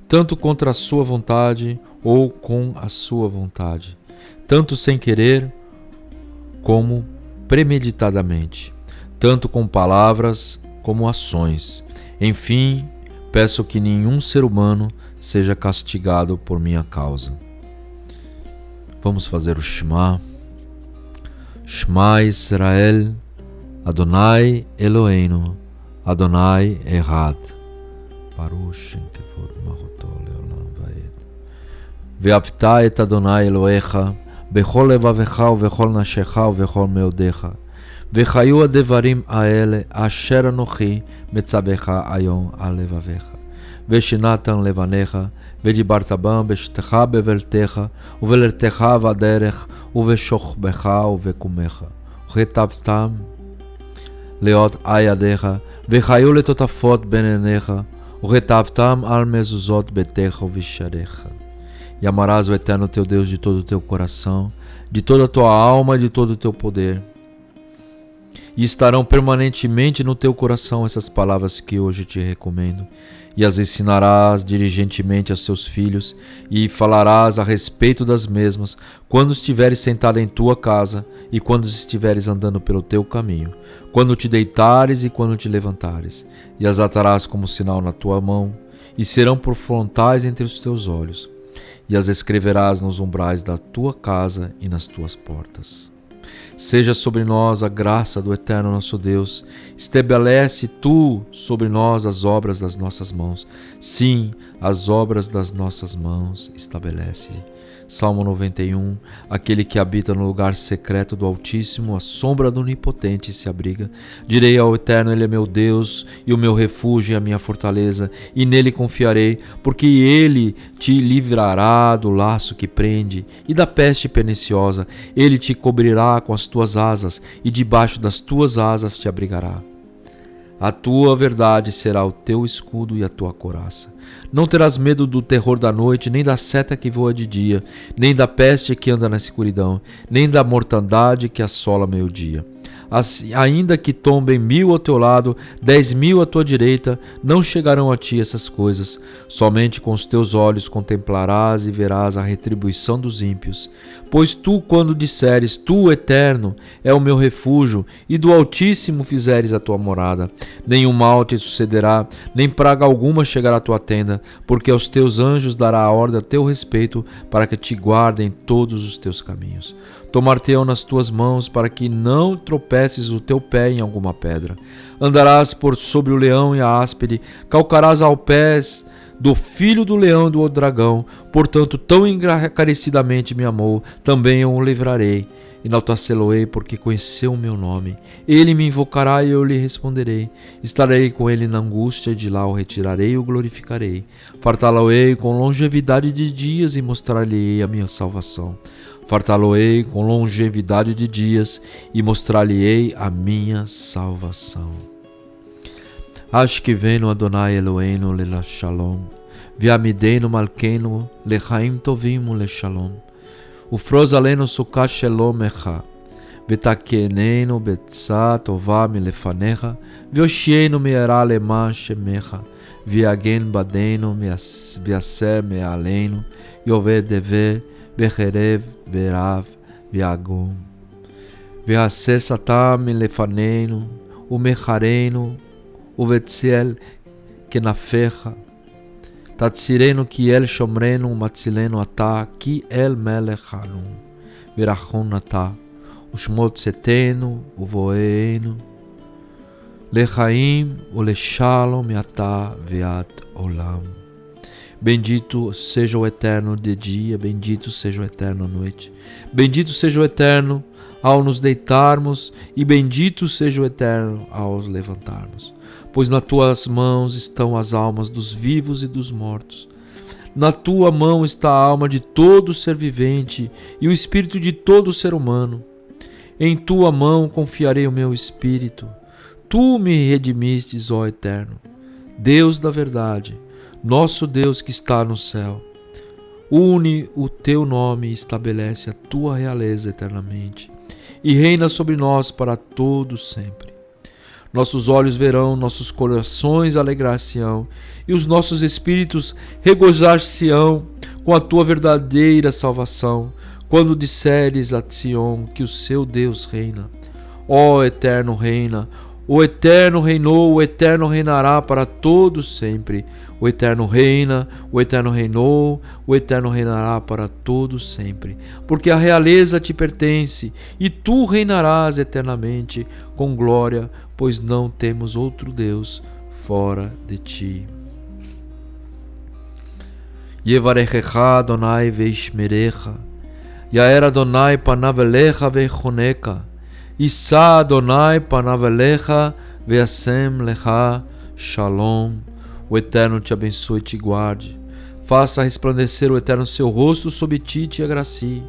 S2: tanto contra a sua vontade ou com a sua vontade, tanto sem querer como premeditadamente, tanto com palavras como ações. Enfim, peço que nenhum ser humano seja castigado por minha causa. Vamos fazer o Shema. Shema Israel, Adonai Eloheinu, Adonai Echad. Baruch Shem Kevod Malchuto Leolam Vaed. Ve'avta et Adonai Elohecha bechol levavecha uvechol nafshecha uvechol meodecha. וחיו הדברים האלה אשר אנוכי מצווך היום על לבביך, ושנתן לבניך, ודיברת בם בשתך בבלתך, ובלתך בדרך, ובשוכבך ובקומך, וכתבתם לאות ידיך, וחיו לטוטפות בין עיניך, וכתבתם על מזוזות ביתך ובשעריך. E amarás o Eterno teu Deus de todo o teu coração, de toda a tua alma e de todo o teu poder. E estarão permanentemente no teu coração essas palavras que hoje te recomendo, e as ensinarás diligentemente aos teus filhos, e falarás a respeito das mesmas, quando estiveres sentado em tua casa, e quando estiveres andando pelo teu caminho, quando te deitares e quando te levantares, e as atarás como sinal na tua mão, e serão por frontais entre os teus olhos, e as escreverás nos umbrais da tua casa e nas tuas portas. Seja sobre nós a graça do Eterno nosso Deus. Estabelece tu sobre nós as obras das nossas mãos. Sim, as obras das nossas mãos estabelece. Salmo 91. Aquele que habita no lugar secreto do Altíssimo, a sombra do Onipotente se abriga. Direi ao Eterno, Ele é meu Deus, e o meu refúgio e a minha fortaleza, e nele confiarei, porque Ele te livrará do laço que prende e da peste perniciosa. Ele te cobrirá com as tuas asas, e debaixo das tuas asas te abrigará. A tua verdade será o teu escudo e a tua couraça. Não terás medo do terror da noite, nem da seta que voa de dia, nem da peste que anda na escuridão, nem da mortandade que assola meio-dia. Ainda que tombem 1000 ao teu lado, 10.000 à tua direita, não chegarão a ti essas coisas. Somente com os teus olhos contemplarás e verás a retribuição dos ímpios. Pois tu, quando disseres, tu, Eterno, é o meu refúgio, e do Altíssimo fizeres a tua morada, nenhum mal te sucederá, nem praga alguma chegará à tua tenda, porque aos teus anjos dará a ordem a teu respeito, para que te guardem todos os teus caminhos. Tomar-te-ão nas tuas mãos, para que não tropeces o teu pé em alguma pedra. Andarás por sobre o leão e a áspide, calcarás ao pés do filho do leão e do dragão. Portanto, tão encarecidamente me amou, também eu o livrarei. Enaltecê-lo-ei, porque conheceu o meu nome. Ele me invocará e eu lhe responderei. Estarei com ele na angústia, e de lá o retirarei e o glorificarei. Fartá-lo-ei com longevidade de dias e mostrar-lhe-ei a minha salvação. Fartá-lo-ei com longevidade de dias e mostrar-lhe-ei a minha salvação. Ashkivenu Adonai Eloheinu lelashalom, Viamidenu malkeinu lechaim tovim leshalom. Ufroz alenu sukkah shalom echa, vetakenenu betzah tovah milefanecha, veoshienu me'era leman shemecha, ויגן בדנו ויעשה מעלינו, יאבד דבר וחרב ורב ויגום. ויעשה שטן מלפנינו ומחרינו ובצל כנפיך. תצילנו כי אל שומרנו ומצילנו אתה, כי אל מלך אנו ורחום אתה, ושמות צאתנו ובואנו לחיים ולשלום אתה ועד עולם. Bendito seja o eterno de dia, bendito seja o eterno à noite. Bendito seja o eterno ao nos deitarmos e bendito seja o eterno ao nos levantarmos. Pois nas tuas mãos estão as almas dos vivos e dos mortos. Na tua mão está a alma de todo ser vivente e o espírito de todo ser humano. Em tua mão confiarei o meu espírito. Tu me redimistes, ó Eterno, Deus da verdade, nosso Deus que está no céu. Une o teu nome e estabelece a tua realeza eternamente, e reina sobre nós para todo sempre. Nossos olhos verão, nossos corações alegrar-se-ão, e os nossos espíritos regozijar-se-ão com a tua verdadeira salvação, quando disseres a Sião que o seu Deus reina. Ó Eterno reina, o Eterno reinou, o Eterno reinará para todo sempre. O Eterno reina, o Eterno reinou, o Eterno reinará para todo sempre. Porque a realeza te pertence, e tu reinarás eternamente com glória, pois não temos outro Deus fora de ti. Yevarechecha Adonai veishmerecha, Yaer Adonai panav elecha veichoneka, Issa Adonai panav elecha veasem lecha shalom. O Eterno te abençoe e te guarde. Faça resplandecer o Eterno seu rosto sobre ti e te agracie.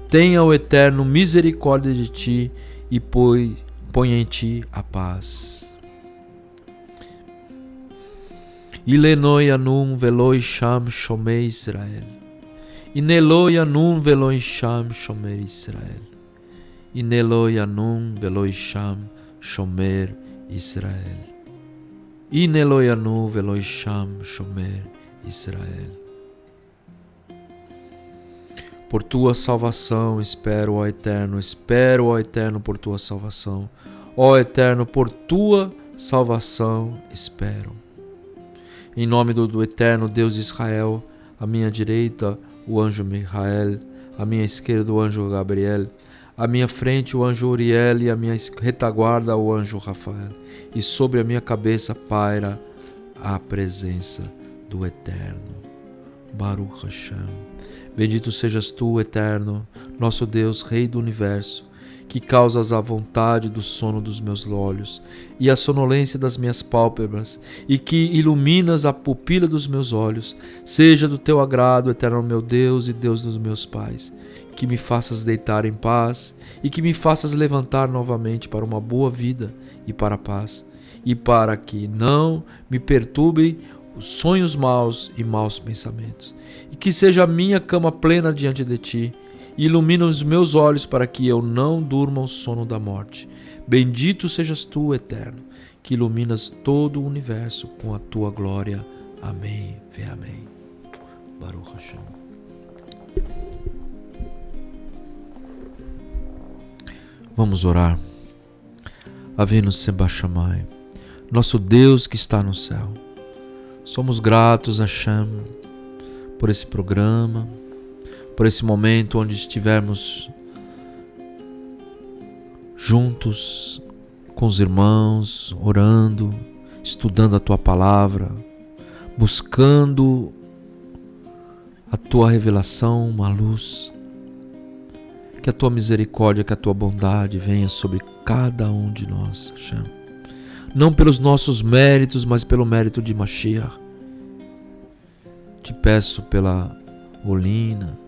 S2: Tenha o Eterno misericórdia de ti e põe em ti a paz. Ilenoi anum veloi sham shomei Israel. Ineloi anum veloi sham shomer Israel. Ineloi anum veloi sham shomer Israel. Ineloi anu veloi sham shomer Israel. Por tua salvação espero, ó Eterno, por tua salvação. Ó Eterno, por tua salvação espero. Em nome do Eterno Deus de Israel, à minha direita o anjo Michael, à minha esquerda o anjo Gabriel, à minha frente o anjo Uriel e à minha retaguarda o anjo Rafael. E sobre a minha cabeça paira a presença do Eterno. Baruch Hashem. Bendito sejas tu, Eterno, nosso Deus, Rei do Universo, que causas a vontade do sono dos meus olhos e a sonolência das minhas pálpebras, e que iluminas a pupila dos meus olhos. Seja do teu agrado, Eterno meu Deus e Deus dos meus pais, que me faças deitar em paz e que me faças levantar novamente para uma boa vida e para a paz, e para que não me perturbem os sonhos maus e maus pensamentos, e que seja a minha cama plena diante de ti, e ilumina os meus olhos para que eu não durma o sono da morte. Bendito sejas tu, Eterno, que iluminas todo o universo com a tua glória. Amém. Vê amém. Baruch Hashem. Vamos orar. Avinu Seba Shammai, nosso Deus que está no céu. Somos gratos a Hashem por esse programa, por esse momento onde estivermos juntos com os irmãos, orando, estudando a Tua Palavra, buscando a Tua revelação, uma luz. Que a Tua misericórdia, que a Tua bondade venha sobre cada um de nós, Hashem. Não pelos nossos méritos, mas pelo mérito de Mashiach. Te peço pela Olina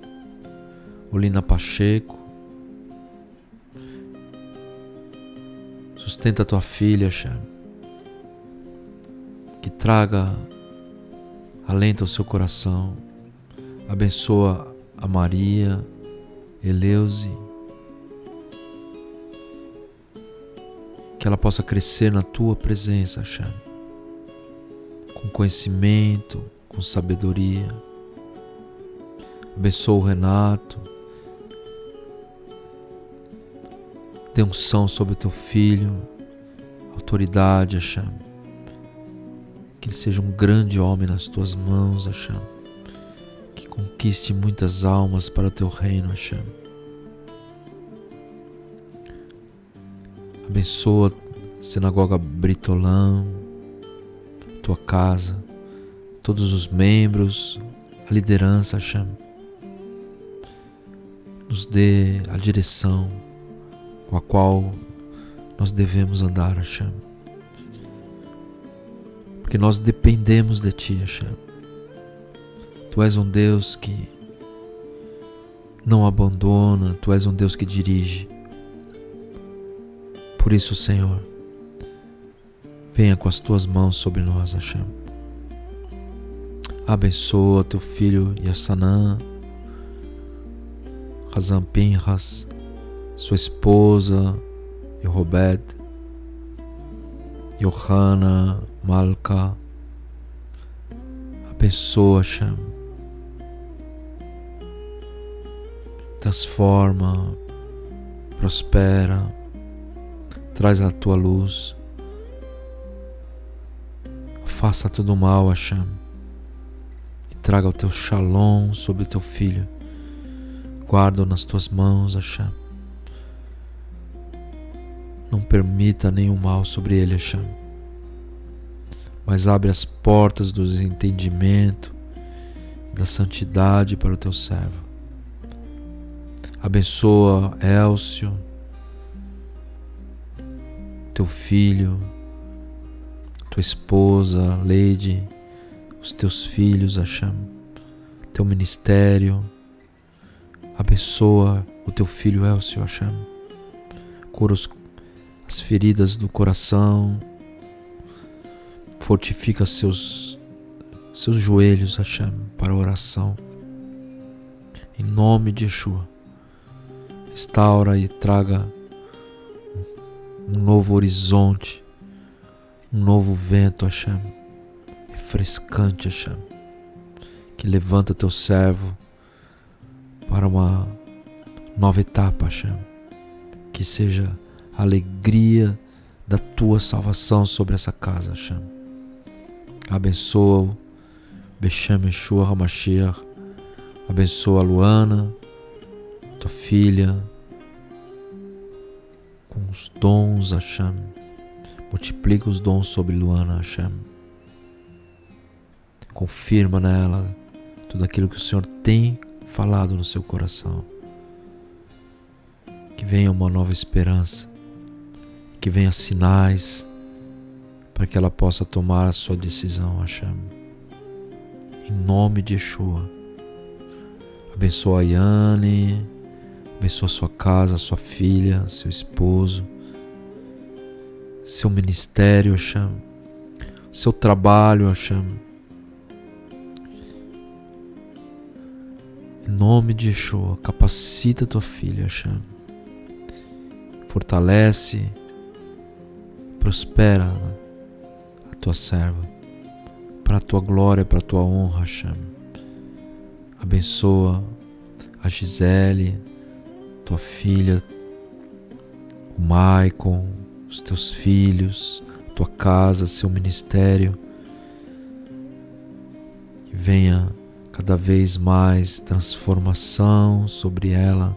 S2: Pacheco. Sustenta a Tua filha, Hashem. Que traga alento ao seu coração. Abençoa a Maria, Eleuze, que ela possa crescer na Tua presença, Hashem, com com conhecimento, com sabedoria. Abençoa o Renato. Dê unção sobre o teu filho, autoridade, Hashem. Que ele seja um grande homem nas tuas mãos, Hashem. Que conquiste muitas almas para o teu reino, Hashem. Abençoa a Sinagoga Britolão, tua casa, todos os membros, a liderança, Hashem. Nos dê a direção com a qual nós devemos andar, Hashem. Porque nós dependemos de Ti, Hashem. Tu és um Deus que não abandona, Tu és um Deus que dirige. Por isso, Senhor, venha com as Tuas mãos sobre nós, Hashem. Abençoa Teu filho Yassanã, Hazan Pinhas, sua esposa, Yehobed, Johanna, Malka. Abençoa, Hashem. Transforma, prospera, traz a tua luz. Faça todo o mal, Hashem, e traga o teu shalom sobre o teu filho. Guarda-o nas tuas mãos, Hashem. Não permita nenhum mal sobre ele, Hashem. Mas abre as portas do entendimento e da santidade para o teu servo. Abençoa Elcio, teu filho, tua esposa, Lady, os teus filhos, Hashem, teu ministério. Abençoa o teu filho Elcio, Hashem. Cura as feridas do coração. Fortifica seus joelhos, Hashem, para a oração. Em nome de Yeshua. Restaura e traga um novo horizonte, um novo vento, Hashem, refrescante, Hashem, que levanta teu servo para uma nova etapa, Hashem, que seja a alegria da tua salvação sobre essa casa, Hashem. Abençoa-o, Beshem Yeshua HaMashiach. Abençoa a Luana, tua filha, com os dons, Hashem. Multiplica os dons sobre Luana, Hashem. Confirma nela tudo aquilo que o Senhor tem falado no seu coração. Que venha uma nova esperança, que venha sinais para que ela possa tomar a sua decisão, Hashem. Em nome de Yeshua. Abençoa a Yane, abençoa a sua casa, a sua filha, seu esposo, seu ministério, Hashem, seu trabalho, Hashem. Em nome de Yeshua, capacita tua filha, Hashem. Fortalece, prospera a tua serva, para a tua glória, para a tua honra, Hashem. Abençoa a Gisele, tua filha, o Maicon, os teus filhos, tua casa, seu ministério. Que venha cada vez mais transformação sobre ela,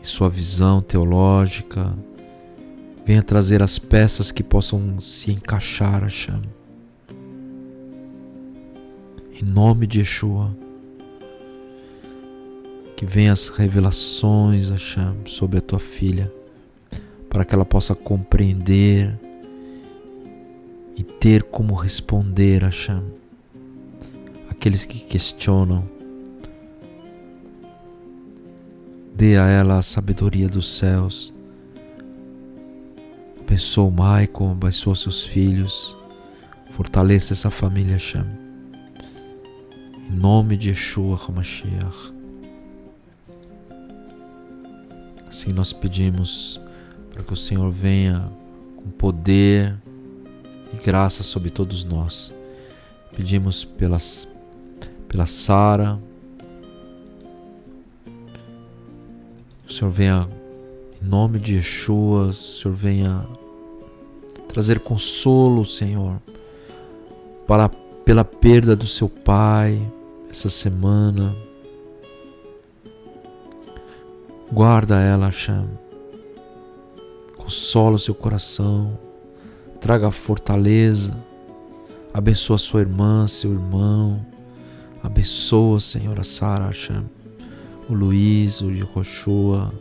S2: e sua visão teológica. Venha trazer as peças que possam se encaixar, Hashem. Em nome de Yeshua. Que venham as revelações, Hashem, sobre a tua filha, para que ela possa compreender e ter como responder, Hashem, aqueles que questionam. Dê a ela a sabedoria dos céus. Abençoa o Maicon, abençoa seus filhos. Fortaleça essa família, Hashem. Em nome de Yeshua HaMashiach. Assim nós pedimos para que o Senhor venha com poder, e graça sobre todos nós. Pedimos pela Sara. O Senhor venha, em nome de Yeshua, o Senhor venha trazer consolo, Senhor, pela perda do seu pai essa semana. Guarda ela, Hashem. Consola o seu coração. Traga fortaleza. Abençoa sua irmã, seu irmão. Abençoa, Senhor, a Sara, Hashem. O Luiz, o Yehoshua.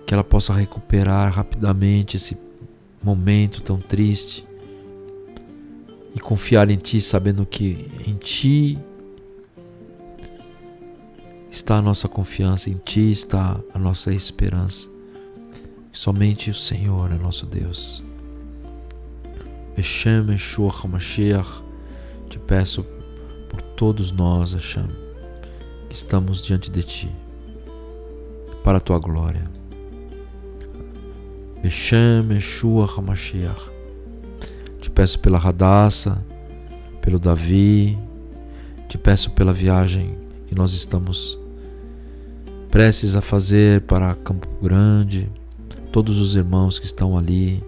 S2: Que ela possa recuperar rapidamente esse momento tão triste. E confiar em Ti, sabendo que em Ti está a nossa confiança, em Ti está a nossa esperança. Somente o Senhor é nosso Deus. Beshem Yeshua HaMashiach, te peço por todos nós, Hashem, que estamos diante de Ti, para a Tua glória. Beshem Yeshua HaMashiach, te peço pela Hadassah, pelo Davi, te peço pela viagem que nós estamos prestes a fazer para Campo Grande, todos os irmãos que estão ali,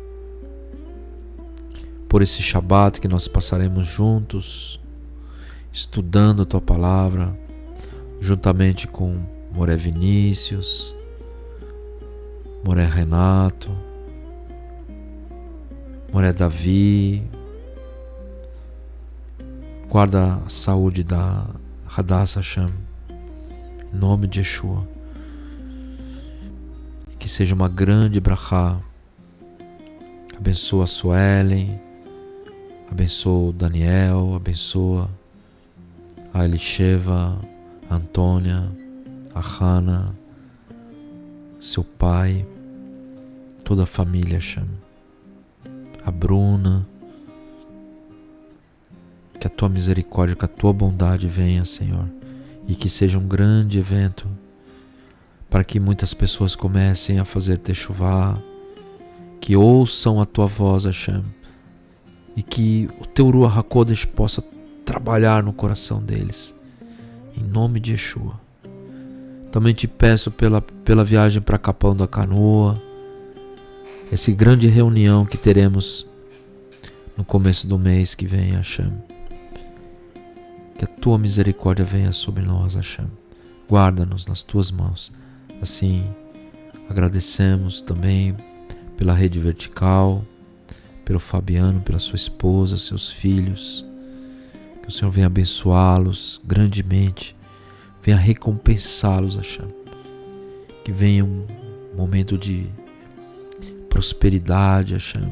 S2: por esse Shabat que nós passaremos juntos, estudando a Tua Palavra, juntamente com Moré Vinícius, Moré Renato, Moré Davi. Guarda a saúde da Hadassah, Hashem, em nome de Yeshua. Que seja uma grande brachá. Abençoa a Suelen, abençoa o Daniel, abençoa a Elisheva, a Antônia, a Hannah, seu pai, toda a família, Hashem. A Bruna. Que a Tua misericórdia, que a Tua bondade venha, Senhor, e que seja um grande evento para que muitas pessoas comecem a fazer techuvá, que ouçam a Tua voz, Hashem, e que o Teu Ruach HaKodesh possa trabalhar no coração deles, em nome de Yeshua. Também te peço pela viagem para Capão da Canoa, essa grande reunião que teremos no começo do mês que vem, Hashem. Que a Tua misericórdia venha sobre nós, Hashem. Guarda-nos nas Tuas mãos. Assim, agradecemos também pela Rede Vertical, pelo Fabiano, pela sua esposa, seus filhos. Que o Senhor venha abençoá-los grandemente. Venha recompensá-los, Hashem. Que venha um momento de prosperidade, Hashem.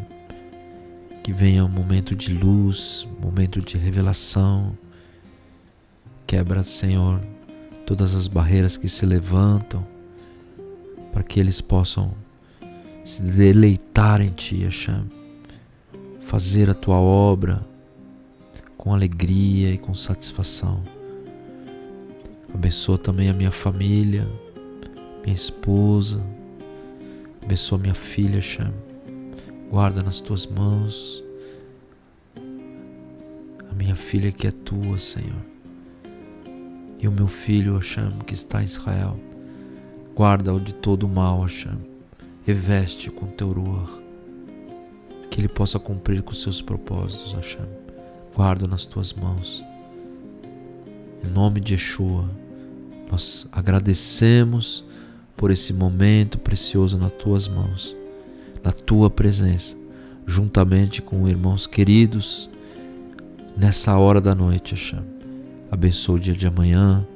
S2: Que venha um momento de luz, um momento de revelação. Quebra, Senhor, todas as barreiras que se levantam, para que eles possam se deleitar em Ti, Hashem. Fazer a Tua obra com alegria e com satisfação. Abençoa também a minha família, minha esposa. Abençoa minha filha, Hashem. Guarda nas Tuas mãos a minha filha que é Tua, Senhor. E o meu filho, Hashem, que está em Israel. Guarda-o de todo o mal, Hashem. Reveste com Teu Ruach. Que ele possa cumprir com seus propósitos, Hashem. Guarda nas Tuas mãos. Em nome de Yeshua, nós agradecemos por esse momento precioso nas Tuas mãos, na Tua presença, juntamente com irmãos queridos, nessa hora da noite, Hashem. Abençoa o dia de amanhã,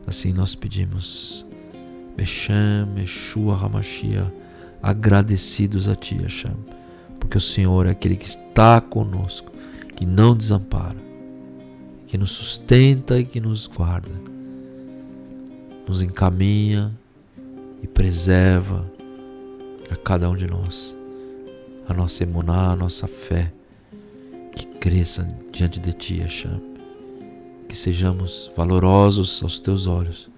S2: assim nós pedimos. Beshem Yeshua HaMashiach, agradecidos a Ti, Hashem, porque o Senhor é aquele que está conosco, que não desampara, que nos sustenta e que nos guarda, nos encaminha e preserva a cada um de nós, a nossa emuná, a nossa fé, que cresça diante de Ti, Hashem. Que sejamos valorosos aos Teus olhos.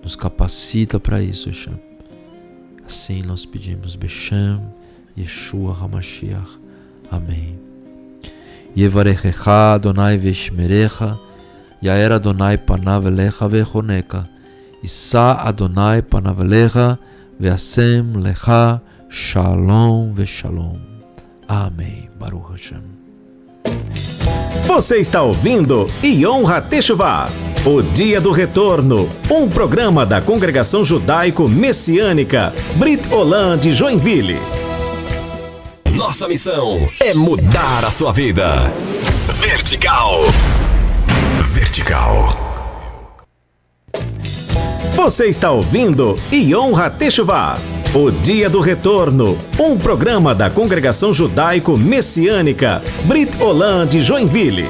S2: Nos capacita para isso, Hashem. Assim nós pedimos, Beshem Yeshua HaMashiach. Amém. Yevarechecha Adonai veshmerecha, Yaer Adonai panav elecha vechoneka, Issa Adonai panav elecha veasem lecha shalom veshalom. Amém. Baruch Hashem.
S1: Você está ouvindo Yom HaTeshuvah, o Dia do Retorno, um programa da Congregação Judaico-Messiânica Brit Olam de Joinville.
S3: Nossa missão é mudar a sua vida. Vertical. Vertical.
S1: Você está ouvindo Yom HaTeshuvah, o Dia do Retorno, um programa da Congregação Judaico-Messiânica Brit Olam de Joinville.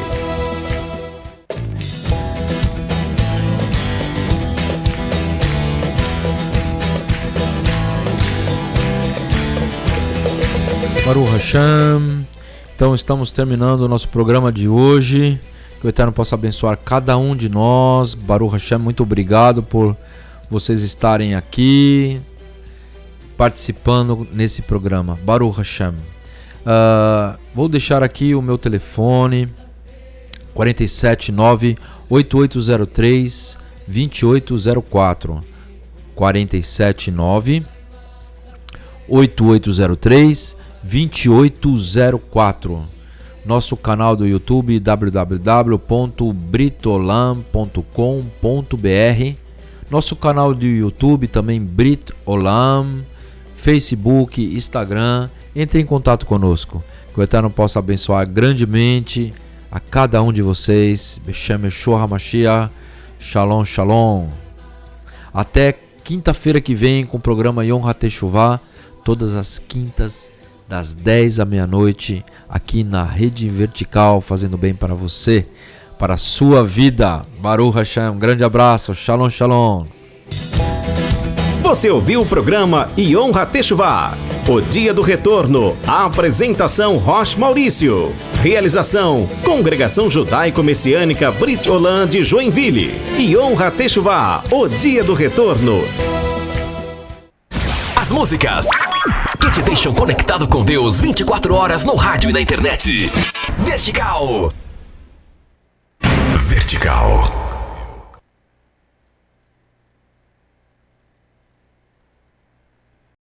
S2: Baruch Hashem. Então estamos terminando o nosso programa de hoje. Que o Eterno possa abençoar cada um de nós. Baruch Hashem, muito obrigado por vocês estarem aqui participando nesse programa. Baruch Hashem. Vou deixar aqui o meu telefone 479-8803-2804 479-8803-2804. Nosso canal do YouTube www.britolam.com.br. Nosso canal do YouTube também Brit Olam, Facebook, Instagram. Entre em contato conosco. Que o Eterno possa abençoar grandemente a cada um de vocês. Beshem Yeshua HaMashiach. Shalom, shalom. Até quinta-feira que vem com o programa Yom HaTeshuvah. Todas as quintas, das 10 à meia-noite, aqui na Rede Vertical, fazendo bem para você, para a sua vida. Baruch Hashem, um grande abraço. Shalom, shalom.
S1: Você ouviu o programa Yom HaTeshuvah, o Dia do Retorno. A apresentação Rosh Maurício. Realização Congregação Judaico-Messiânica Brit Olam de Joinville. Yom HaTeshuvah, o Dia do Retorno.
S3: As músicas que te deixam conectado com Deus 24 horas no rádio e na internet. Vertical. Vertical.